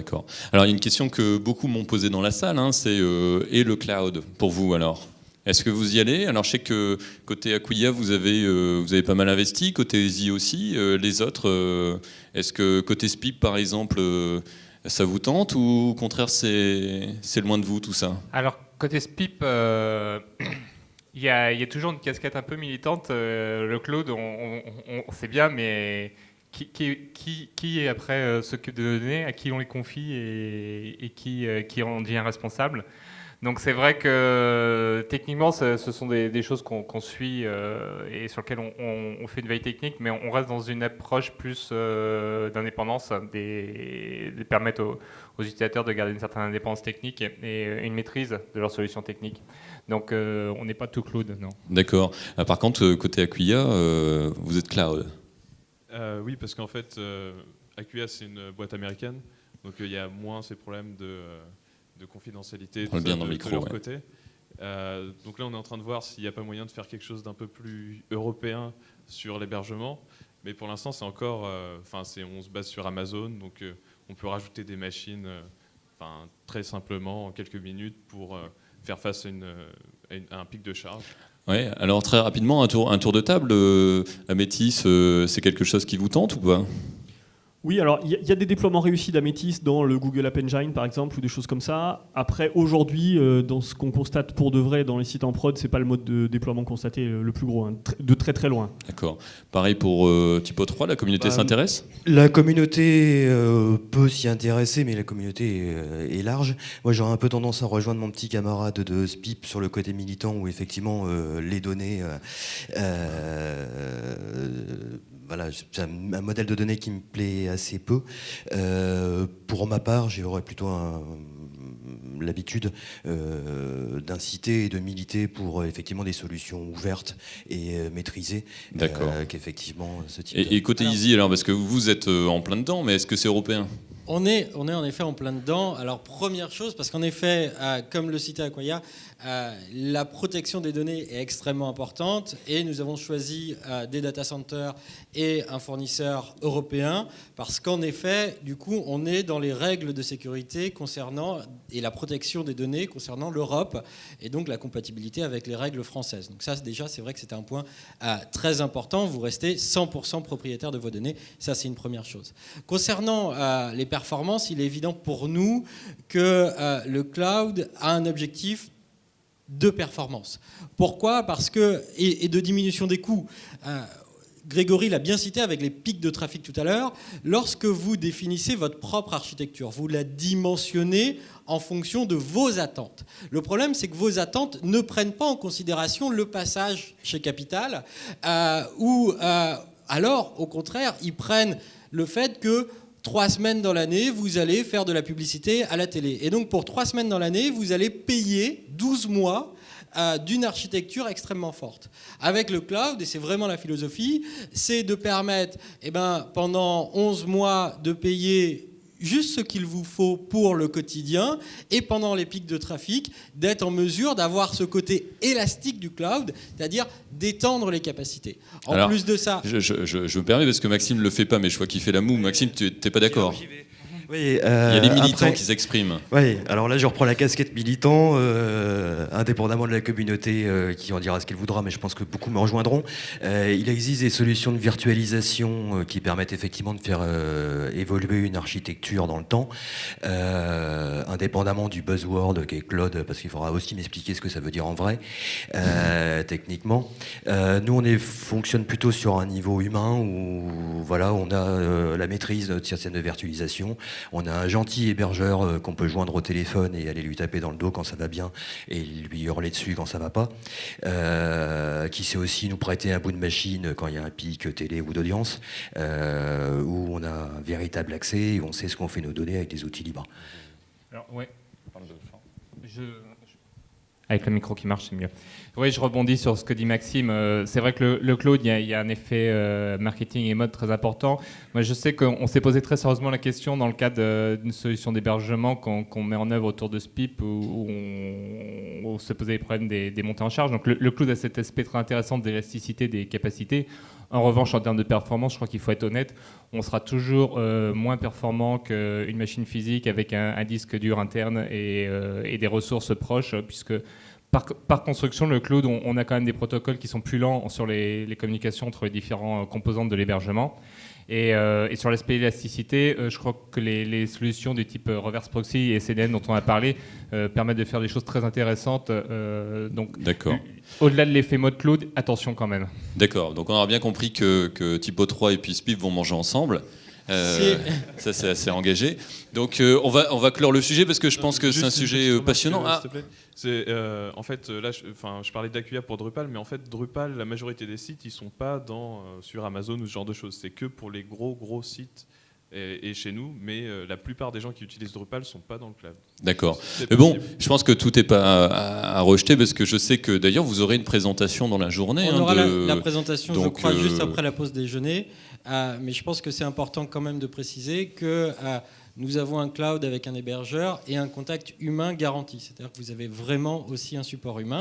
Alors il y a une question que beaucoup m'ont posée dans la salle, c'est et le cloud pour vous alors? Est-ce que vous y allez? Alors je sais que côté Acquia vous avez pas mal investi, côté Easy aussi. Les autres, est-ce que côté SPIP par exemple, ça vous tente, ou au contraire c'est loin de vous tout ça? Alors côté SPIP, il y a toujours une casquette un peu militante. Le cloud, on sait bien, mais qui après s'occupe des données, à qui on les confie et qui en devient responsable? Donc c'est vrai que techniquement, ce sont des choses qu'on suit et sur lesquelles on fait une veille technique, mais on reste dans une approche plus d'indépendance, de permettre aux utilisateurs de garder une certaine indépendance technique et une maîtrise de leurs solutions techniques. Donc on n'est pas tout cloud, non. D'accord. Par contre, côté Acquia, vous êtes cloud? Oui, parce qu'en fait, Acquia, c'est une boîte américaine, donc il y a moins ces problèmes de confidentialité de leur côté. Donc là, on est en train de voir s'il n'y a pas moyen de faire quelque chose d'un peu plus européen sur l'hébergement. Mais pour l'instant, c'est encore... on se base sur Amazon, donc on peut rajouter des machines très simplement en quelques minutes pour faire face à un pic de charge. Ouais, alors très rapidement, un tour de table. Amétis, c'est quelque chose qui vous tente ou pas ? Oui, alors il y a des déploiements réussis d'Amethyst dans le Google App Engine par exemple ou des choses comme ça. Après, aujourd'hui, dans ce qu'on constate pour de vrai dans les sites en prod, c'est pas le mode de déploiement constaté le plus gros, de très très loin. D'accord. Pareil pour Typo 3, la communauté s'intéresse ? La communauté peut s'y intéresser, mais la communauté est large. Moi, j'aurais un peu tendance à rejoindre mon petit camarade de Spip sur le côté militant, où effectivement les données... voilà, c'est un modèle de données qui me plaît assez peu. Pour ma part, j'aurais plutôt l'habitude d'inciter et de militer pour effectivement des solutions ouvertes et maîtrisées. D'accord. Qu'effectivement, ce type Et côté Easy, alors, parce que vous êtes en plein dedans, mais est-ce que c'est européen ? On est en effet en plein dedans. Alors première chose, parce qu'en effet, comme le citait Acquia, la protection des données est extrêmement importante et nous avons choisi des data centers et un fournisseur européen parce qu'en effet, du coup, on est dans les règles de sécurité concernant et la protection des données concernant l'Europe et donc la compatibilité avec les règles françaises. Donc ça, déjà, c'est vrai que c'est un point très important. Vous restez 100% propriétaire de vos données. Ça, c'est une première chose. Concernant les performances, il est évident pour nous que le cloud a un objectif de performance. Pourquoi ? Parce que, et de diminution des coûts. Grégory l'a bien cité avec les pics de trafic tout à l'heure. Lorsque vous définissez votre propre architecture, vous la dimensionnez en fonction de vos attentes. Le problème, c'est que vos attentes ne prennent pas en considération le passage chez Capital, ou alors, au contraire, ils prennent le fait que 3 semaines dans l'année, vous allez faire de la publicité à la télé. Et donc, pour 3 semaines dans l'année, vous allez payer 12 mois d'une architecture extrêmement forte. Avec le cloud, et c'est vraiment la philosophie, c'est de permettre, pendant 11 mois, de payer juste ce qu'il vous faut pour le quotidien et pendant les pics de trafic, d'être en mesure d'avoir ce côté élastique du cloud, c'est-à-dire d'étendre les capacités. En plus de ça... Je me permets parce que Maxime ne le fait pas, mais je vois qu'il fait la moue. Maxime, tu n'es pas d'accord ? Oui, il y a les militants qui s'expriment. Oui, alors là je reprends la casquette militant, indépendamment de la communauté qui en dira ce qu'elle voudra, mais je pense que beaucoup me rejoindront. Il existe des solutions de virtualisation qui permettent effectivement de faire évoluer une architecture dans le temps, indépendamment du buzzword qui est cloud, parce qu'il faudra aussi m'expliquer ce que ça veut dire en vrai, techniquement. Nous on fonctionne plutôt sur un niveau humain où voilà, on a la maîtrise de notre système de virtualisation. On a un gentil hébergeur qu'on peut joindre au téléphone et aller lui taper dans le dos quand ça va bien et lui hurler dessus quand ça va pas, qui sait aussi nous prêter un bout de machine quand il y a un pic télé ou d'audience, où on a un véritable accès et on sait ce qu'on fait nos données avec des outils libres. Alors, ouais. Avec le micro qui marche, c'est mieux. Oui, je rebondis sur ce que dit Maxime. C'est vrai que le cloud, il y a un effet marketing et mode très important. Moi, je sais qu'on s'est posé très sérieusement la question dans le cadre d'une solution d'hébergement qu'on met en œuvre autour de Spip, où on se posait les problèmes des montées en charge. Donc le cloud a cet aspect très intéressant d'élasticité des capacités. En revanche, en termes de performance, je crois qu'il faut être honnête, on sera toujours moins performant qu'une machine physique avec un disque dur interne et des ressources proches, puisque par construction, le cloud, on a quand même des protocoles qui sont plus lents sur les communications entre les différentes composantes de l'hébergement. Et sur l'aspect élasticité, je crois que les solutions du type reverse proxy et CDN dont on a parlé permettent de faire des choses très intéressantes. Donc, d'accord. Au-delà de l'effet mode cloud, attention quand même. D'accord. Donc on aura bien compris que Typo 3 et puis Spip vont manger ensemble. Ça c'est assez engagé. Donc on va clore le sujet parce que je pense que c'est un sujet passionnant. S'il te plaît. En fait, là, je parlais d'Acquia pour Drupal, mais en fait, Drupal, la majorité des sites, ils sont pas sur Amazon ou ce genre de choses. C'est que pour les gros sites et chez nous, mais la plupart des gens qui utilisent Drupal sont pas dans le cloud. D'accord. Mais bon, je pense que tout n'est pas à rejeter parce que je sais que d'ailleurs vous aurez une présentation dans la journée. On aura la présentation, donc, je crois, juste après la pause déjeuner. Mais je pense que c'est important quand même de préciser que nous avons un cloud avec un hébergeur et un contact humain garanti. C'est-à-dire que vous avez vraiment aussi un support humain.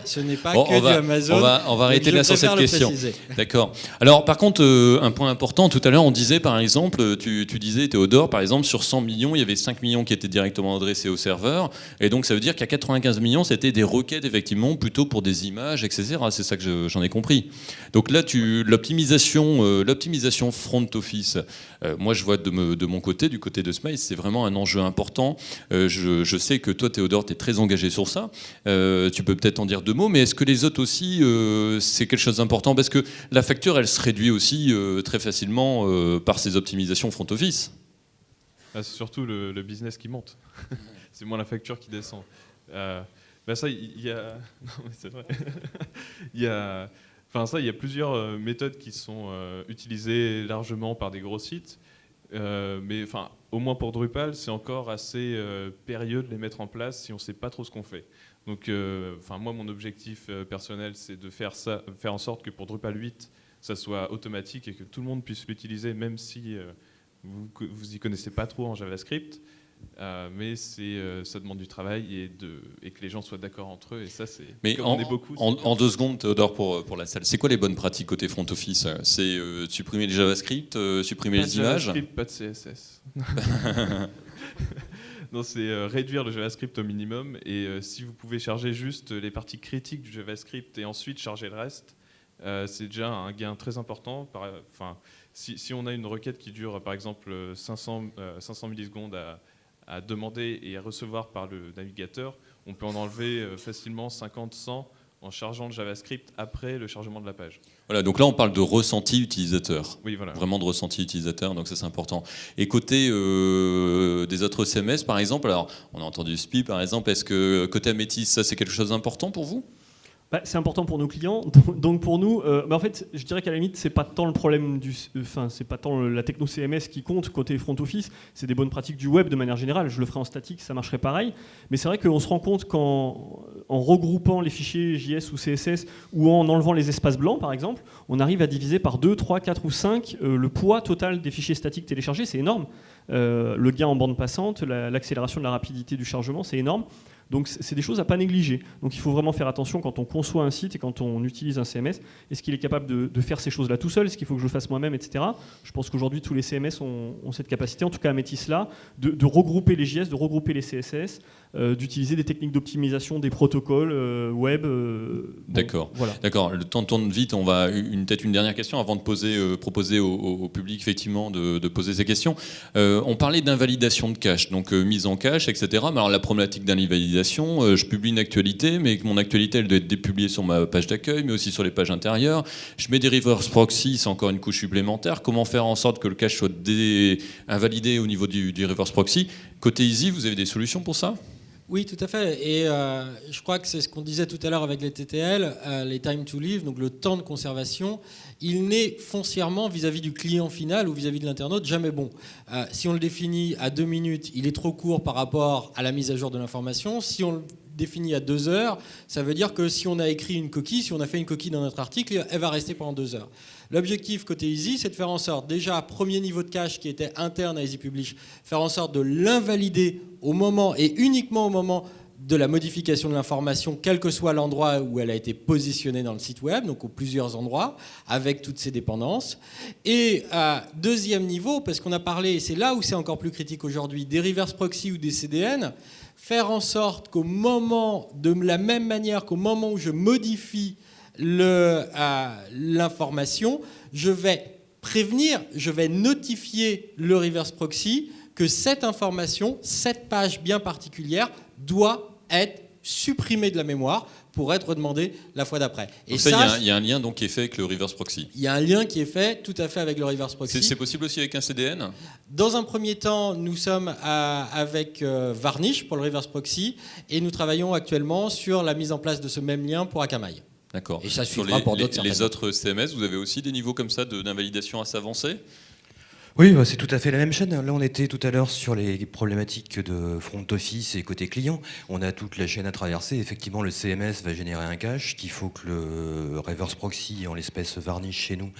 Ce n'est pas que du Amazon. On va arrêter là sur cette question. D'accord. Alors, par contre, un point important, tout à l'heure, on disait, par exemple, tu disais, Théodore, par exemple, sur 100 millions, il y avait 5 millions qui étaient directement adressés au serveur. Et donc, ça veut dire qu'à 95 millions, c'était des requêtes, effectivement, plutôt pour des images, etc. C'est ça que j'en ai compris. Donc là, l'optimisation front office, moi, je vois de mon côté, du côté de Smile, c'est vraiment un enjeu important. Je sais que toi, Théodore, tu es très engagé sur ça. Tu peux peut-être en dire 2 mots, mais est-ce que les autres aussi, c'est quelque chose d'important? Parce que la facture, elle se réduit aussi très facilement par ces optimisations front office. C'est surtout le business qui monte. C'est moins la facture qui descend. Ça, il y a... Non, mais c'est vrai. Il y a plusieurs méthodes qui sont utilisées largement par des gros sites. Mais au moins pour Drupal, c'est encore assez périlleux de les mettre en place si on ne sait pas trop ce qu'on fait. Donc, moi, mon objectif personnel, c'est de faire en sorte que pour Drupal 8, ça soit automatique et que tout le monde puisse l'utiliser, même si vous n'y connaissez pas trop en JavaScript. Mais ça demande du travail et que les gens soient d'accord entre eux. Et ça, c'est. Mais on est beaucoup. En 2 secondes, Théodore, pour la salle. C'est quoi les bonnes pratiques côté front office? C'est supprimer les JavaScript, supprimer les images. JavaScript, pas de CSS. Non, c'est réduire le JavaScript au minimum. Et si vous pouvez charger juste les parties critiques du JavaScript et ensuite charger le reste, c'est déjà un gain très important. Si on a une requête qui dure, par exemple, 500 millisecondes à demander et à recevoir par le navigateur, on peut en enlever facilement 50-100 en chargeant le JavaScript après le chargement de la page. Voilà, donc là on parle de ressenti utilisateur. Oui, voilà. Vraiment de ressenti utilisateur, donc ça c'est important. Et côté des autres CMS par exemple, alors on a entendu SPI par exemple, est-ce que côté Amétis, ça c'est quelque chose d'important pour vous? C'est important pour nos clients, donc pour nous, en fait, je dirais qu'à la limite, c'est pas tant le problème c'est pas tant la techno CMS qui compte côté front office, c'est des bonnes pratiques du web de manière générale. Je le ferai en statique, ça marcherait pareil, mais c'est vrai qu'on se rend compte qu'en regroupant les fichiers JS ou CSS ou en enlevant les espaces blancs, par exemple, on arrive à diviser par 2, 3, 4 ou 5 le poids total des fichiers statiques téléchargés, c'est énorme. Le gain en bande passante, l'accélération de la rapidité du chargement, c'est énorme. Donc c'est des choses à pas négliger. Donc il faut vraiment faire attention quand on conçoit un site et quand on utilise un CMS. Est-ce qu'il est capable de faire ces choses-là tout seul? Est-ce qu'il faut que je le fasse moi-même, etc. Je pense qu'aujourd'hui tous les CMS ont cette capacité, en tout cas Amétis là, de regrouper les JS, de regrouper les CSS, d'utiliser des techniques d'optimisation, des protocoles web. D'accord. Voilà. D'accord. Le temps tourne vite. On va peut-être une dernière question avant de proposer au public effectivement de poser ces questions. On parlait d'invalidation de cache, donc mise en cache, etc. Mais alors la problématique d'invalidation, je publie une actualité, mais mon actualité elle doit être dépubliée sur ma page d'accueil, mais aussi sur les pages intérieures. Je mets des reverse proxy, c'est encore une couche supplémentaire. Comment faire en sorte que le cache soit invalidé au niveau du reverse proxy? Côté Easy, vous avez des solutions pour ça? Oui, tout à fait. Et je crois que c'est ce qu'on disait tout à l'heure avec les TTL, les time to live, donc le temps de conservation, il n'est foncièrement vis-à-vis du client final ou vis-à-vis de l'internaute jamais bon. Si on le définit à 2 minutes, il est trop court par rapport à la mise à jour de l'information. Si on le définit à 2 heures, ça veut dire que si on a écrit une coquille, si on a fait une coquille dans notre article, elle va rester pendant 2 heures. L'objectif côté Easy, c'est de faire en sorte, déjà, premier niveau de cache qui était interne à Easy Publish, faire en sorte de l'invalider au moment et uniquement au moment de la modification de l'information, quel que soit l'endroit où elle a été positionnée dans le site web, donc aux plusieurs endroits, avec toutes ses dépendances. Et deuxième niveau, parce qu'on a parlé, et c'est là où c'est encore plus critique aujourd'hui, des reverse proxy ou des CDN, faire en sorte qu'au moment, de la même manière qu'au moment où je modifie l'information, je vais prévenir, je vais notifier le reverse proxy que cette information, cette page bien particulière, doit être supprimée de la mémoire pour être demandée la fois d'après. Et ça, il y a un lien donc qui est fait avec le reverse proxy. Il y a un lien qui est fait tout à fait avec le reverse proxy. C'est possible aussi avec un CDN? Dans un premier temps, nous sommes avec Varnish pour le reverse proxy et nous travaillons actuellement sur la mise en place de ce même lien pour Akamai. D'accord. Et ça sur suivra pour d'autres. Les autres CMS, vous avez aussi des niveaux comme ça d'invalidation assez avancés? Oui, bah, c'est tout à fait la même chaîne. Là, on était tout à l'heure sur les problématiques de front office et côté client. On a toute la chaîne à traverser. Effectivement, le CMS va générer un cache qu'il faut que le reverse proxy, en l'espèce Varnish chez nous,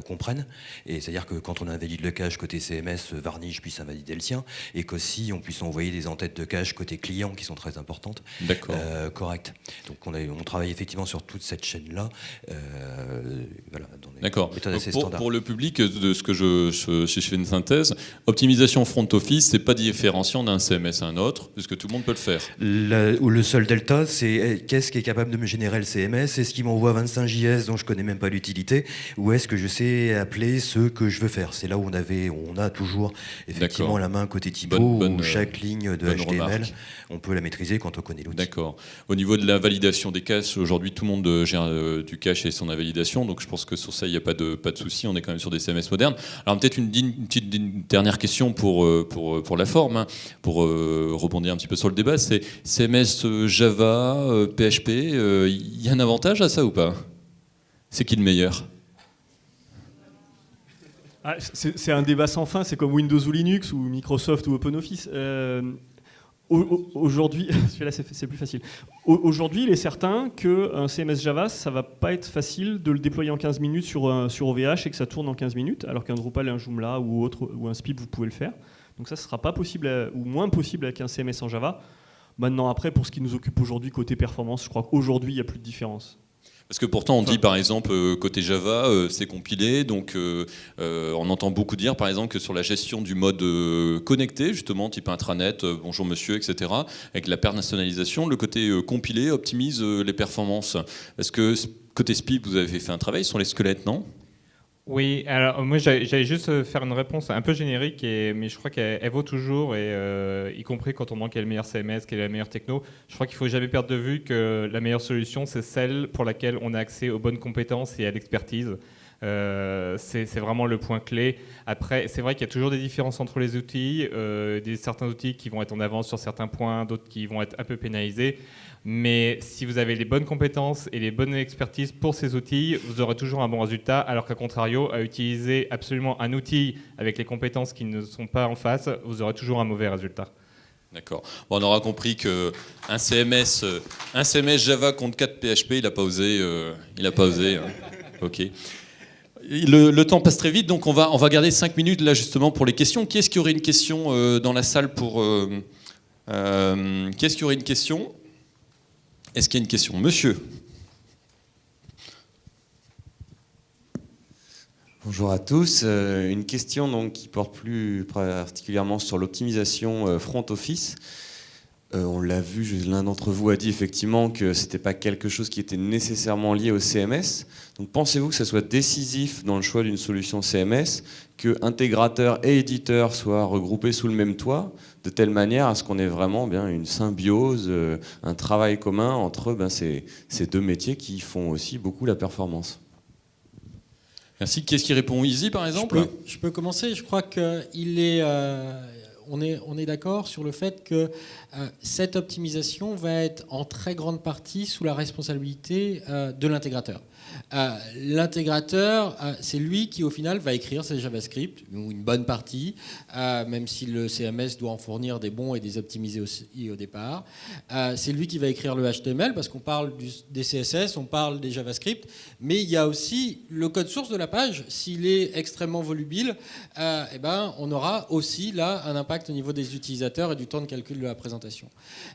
comprenne. Et c'est-à-dire que quand on invalide le cache côté CMS, Varnish puisse invalider le sien, et qu'aussi on puisse envoyer des entêtes de cache côté client qui sont très importantes. D'accord. Correct. Donc on travaille effectivement sur toute cette chaîne-là. Voilà, dans des D'accord. méthodes assez Donc, standards. pour le public, de ce que si je fais une synthèse, optimisation front office, c'est pas différenciant d'un CMS à un autre, puisque tout le monde peut le faire. Le seul delta, c'est qu'est-ce qui est capable de me générer le CMS? Est-ce qu'il m'envoie 25 JS dont je connais même pas l'utilité? Ou est-ce que je sais appeler ceux que je veux faire? C'est là où on a toujours effectivement D'accord. la main côté typo, où chaque ligne de bonne HTML, remarque. on peut la maîtriser quand on connaît l'outil. D'accord. Au niveau de la validation des caches, aujourd'hui tout le monde gère du cache et son invalidation, donc je pense que sur ça il n'y a pas de souci, on est quand même sur des CMS modernes. Alors peut-être une dernière question pour la forme, hein, pour rebondir un petit peu sur le débat, c'est CMS Java, PHP, il y a un avantage à ça ou pas? C'est qui le meilleur? C'est un débat sans fin, c'est comme Windows ou Linux ou Microsoft ou OpenOffice. Aujourd'hui, celui-là c'est plus facile. Aujourd'hui, il est certain qu'un CMS Java, ça va pas être facile de le déployer en 15 minutes sur OVH et que ça tourne en 15 minutes, alors qu'un Drupal, un Joomla ou autre, ou un SPIP, vous pouvez le faire. Donc ça, ne sera pas possible ou moins possible avec un CMS en Java. Maintenant, après, pour ce qui nous occupe aujourd'hui côté performance, je crois qu'aujourd'hui, il n'y a plus de différence. Parce que pourtant on dit par exemple côté Java c'est compilé, donc on entend beaucoup dire par exemple que sur la gestion du mode connecté justement type intranet, bonjour monsieur, etc. avec la personnalisation, le côté compilé optimise les performances. Est-ce que côté SPIP vous avez fait un travail sur les squelettes, non? Oui, alors moi j'allais juste faire une réponse un peu générique, mais je crois qu'elle vaut toujours, et y compris quand on demande quel est le meilleur CMS, quelle est la meilleure techno, je crois qu'il ne faut jamais perdre de vue que la meilleure solution, c'est celle pour laquelle on a accès aux bonnes compétences et à l'expertise. C'est vraiment le point clé. Après, c'est vrai qu'il y a toujours des différences entre les outils, certains outils qui vont être en avance sur certains points, d'autres qui vont être un peu pénalisés. Mais si vous avez les bonnes compétences et les bonnes expertises pour ces outils, vous aurez toujours un bon résultat, alors qu'à contrario, à utiliser absolument un outil avec les compétences qui ne sont pas en face, vous aurez toujours un mauvais résultat. D'accord. Bon, on aura compris qu'un CMS Java contre 4 PHP, il n'a pas osé. Hein. Ok. Le temps passe très vite, donc on va garder 5 minutes là justement pour les questions. Qui est-ce qui aurait une question dans la salle pour qui est-ce qui aurait une question? Est-ce qu'il y a une question? Monsieur. Bonjour à tous. Une question donc, qui porte plus particulièrement sur l'optimisation front office. On l'a vu, l'un d'entre vous a dit effectivement que ce n'était pas quelque chose qui était nécessairement lié au CMS. Donc pensez-vous que ça soit décisif dans le choix d'une solution CMS, que intégrateurs et éditeurs soient regroupés sous le même toit, de telle manière à ce qu'on ait vraiment bien une symbiose, un travail commun entre ces deux métiers qui font aussi beaucoup la performance? Merci. Qui est-ce qui répond? Easy par exemple? Je peux commencer. Je crois qu'il est... on est d'accord sur le fait que cette optimisation va être en très grande partie sous la responsabilité de l'intégrateur. L'intégrateur, c'est lui qui au final va écrire ses JavaScript, ou une bonne partie, même si le CMS doit en fournir des bons et des optimisés aussi au départ. C'est lui qui va écrire le HTML, parce qu'on parle des CSS, on parle des JavaScript, mais il y a aussi le code source de la page. S'il est extrêmement volubile, on aura aussi là un impact au niveau des utilisateurs et du temps de calcul de la présentation.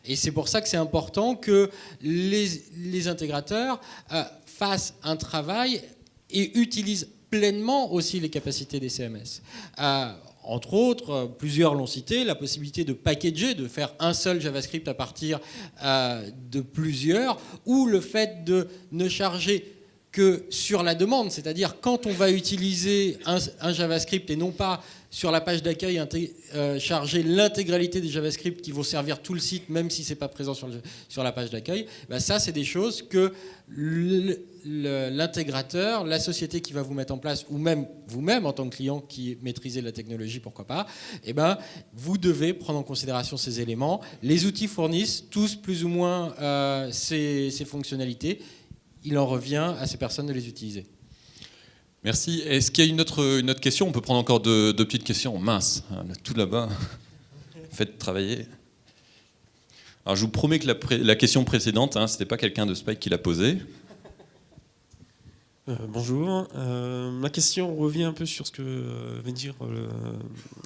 Et c'est pour ça que c'est important que les intégrateurs fassent un travail et utilisent pleinement aussi les capacités des CMS. Entre autres, plusieurs l'ont cité, la possibilité de packager, de faire un seul JavaScript à partir de plusieurs, ou le fait de ne charger que sur la demande, c'est-à-dire quand on va utiliser un JavaScript et non pas sur la page d'accueil charger l'intégralité des JavaScript qui vont servir tout le site, même si ce n'est pas présent sur la page d'accueil, ça c'est des choses que l'intégrateur, la société qui va vous mettre en place, ou même vous-même en tant que client qui maîtrisez la technologie, pourquoi pas, vous devez prendre en considération ces éléments. Les outils fournissent tous plus ou moins ces fonctionnalités. Il en revient à ces personnes de les utiliser. Merci. Est-ce qu'il y a une autre question? On peut prendre encore deux petites questions. Mince, tout là-bas. Faites travailler. Alors je vous promets que la question précédente, ce n'était pas quelqu'un de Spike qui l'a posée. Bonjour. Ma question revient un peu sur ce que vient de dire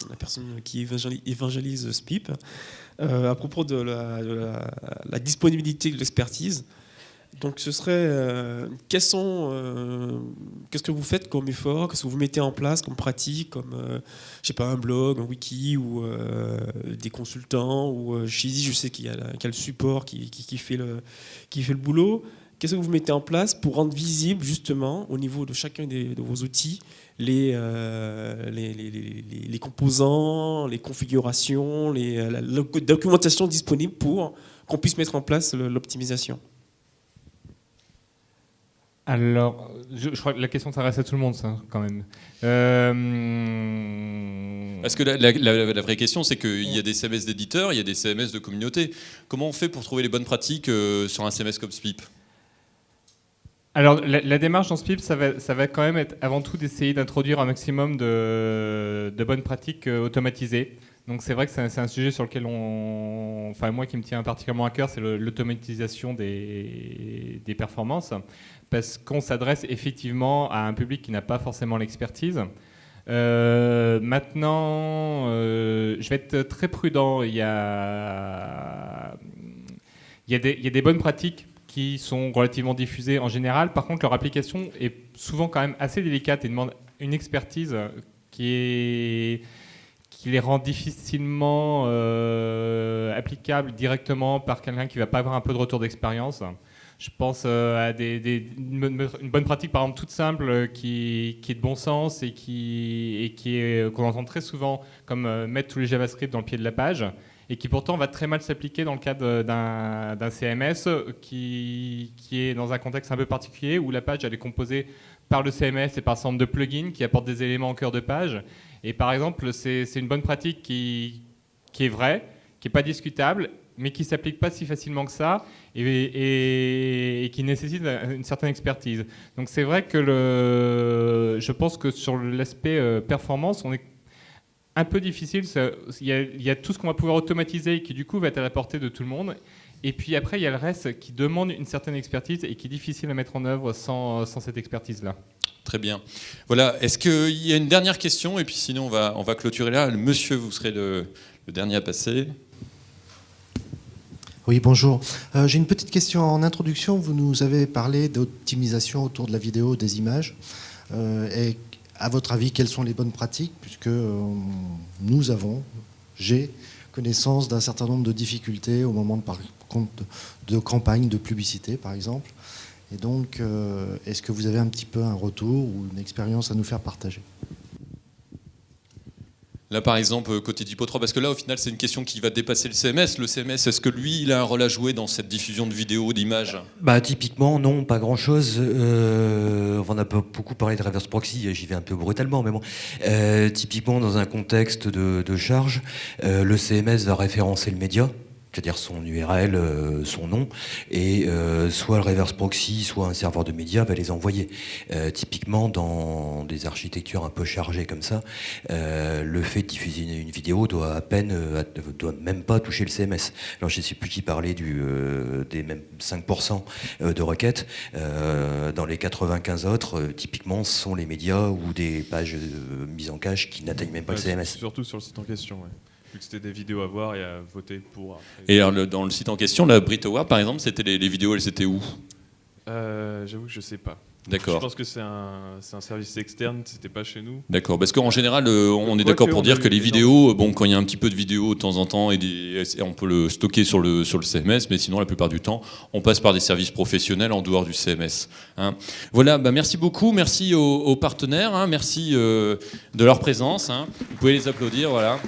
la personne qui évangélise SPIP à propos de la disponibilité de l'expertise. Donc ce serait qu'est-ce que vous faites comme effort, qu'est-ce que vous mettez en place comme pratique, comme je sais pas, un blog, un wiki ou des consultants ou chez Easy, je sais qu'il y a le support qui fait le boulot. Qu'est-ce que vous mettez en place pour rendre visible justement au niveau de chacun de vos outils les composants, les configurations, la documentation disponible pour qu'on puisse mettre en place l'optimisation? Alors, je crois que la question s'adresse à tout le monde, ça, quand même. Parce que la vraie question, c'est qu'il y a des CMS d'éditeurs, il y a des CMS de communauté. Comment on fait pour trouver les bonnes pratiques sur un CMS comme SPIP? Alors, la démarche dans SPIP, ça va quand même être avant tout d'essayer d'introduire un maximum de bonnes pratiques automatisées. Donc c'est vrai que c'est un sujet sur lequel moi qui me tient particulièrement à cœur, c'est l'automatisation des performances, parce qu'on s'adresse effectivement à un public qui n'a pas forcément l'expertise. Maintenant, je vais être très prudent. Il y a des bonnes pratiques qui sont relativement diffusées en général. Par contre, leur application est souvent quand même assez délicate et demande une expertise qui les rend difficilement applicables directement par quelqu'un qui ne va pas avoir un peu de retour d'expérience. Je pense à une bonne pratique, par exemple, toute simple, qui est de bon sens et qu'on entend très souvent, comme mettre tous les JavaScript dans le pied de la page, et qui pourtant va très mal s'appliquer dans le cadre d'un CMS qui est dans un contexte un peu particulier, où la page elle est composée par le CMS et par un certain nombre de plugins qui apportent des éléments en cœur de page. Et par exemple, c'est une bonne pratique qui est vraie, qui n'est pas discutable, mais qui ne s'applique pas si facilement que ça et qui nécessite une certaine expertise. Donc c'est vrai que je pense que sur l'aspect performance, on est un peu difficile. Il y a tout ce qu'on va pouvoir automatiser et qui du coup va être à la portée de tout le monde. Et puis après, il y a le reste qui demande une certaine expertise et qui est difficile à mettre en œuvre sans cette expertise-là. Très bien. Voilà. Est-ce qu'il y a une dernière question? Et puis sinon, on va clôturer là. Monsieur, vous serez le dernier à passer. Oui, bonjour. J'ai une petite question en introduction. Vous nous avez parlé d'optimisation autour de la vidéo, des images. Et à votre avis, quelles sont les bonnes pratiques? Puisque j'ai connaissance d'un certain nombre de difficultés au moment de campagne de publicité, par exemple. Et donc, est-ce que vous avez un petit peu un retour ou une expérience à nous faire partager? Là, par exemple, côté Typo 3, parce que là, au final, c'est une question qui va dépasser le CMS. Le CMS, est-ce que lui, il a un rôle à jouer dans cette diffusion de vidéos, d'images? Typiquement, non, pas grand-chose. On a beaucoup parlé de reverse proxy, j'y vais un peu brutalement, mais bon. Typiquement, dans un contexte de charge, le CMS va référencer le média, c'est-à-dire son URL, son nom, et soit le reverse proxy, soit un serveur de médias va les envoyer. Typiquement, dans des architectures un peu chargées comme ça, le fait de diffuser une vidéo doit même pas toucher le CMS. Alors je ne sais plus qui parlait des même 5% de requêtes. Dans les 95 autres, typiquement, ce sont les médias ou des pages mises en cache qui n'atteignent même pas le CMS. Surtout sur le site en question, ouais. Vu que c'était des vidéos à voir et à voter pour. Après. Et alors, dans le site en question, la Brit Award, par exemple, c'était les vidéos, elles étaient où? J'avoue que je sais pas. D'accord. Je pense que c'est un service externe, c'était pas chez nous. D'accord, parce qu'en général, on est d'accord pour dire que les vidéos, quand il y a un petit peu de vidéos de temps en temps, on peut le stocker sur le CMS, mais sinon, la plupart du temps, on passe par des services professionnels en dehors du CMS. Voilà, merci beaucoup, merci aux partenaires, merci de leur présence. Vous pouvez les applaudir, voilà.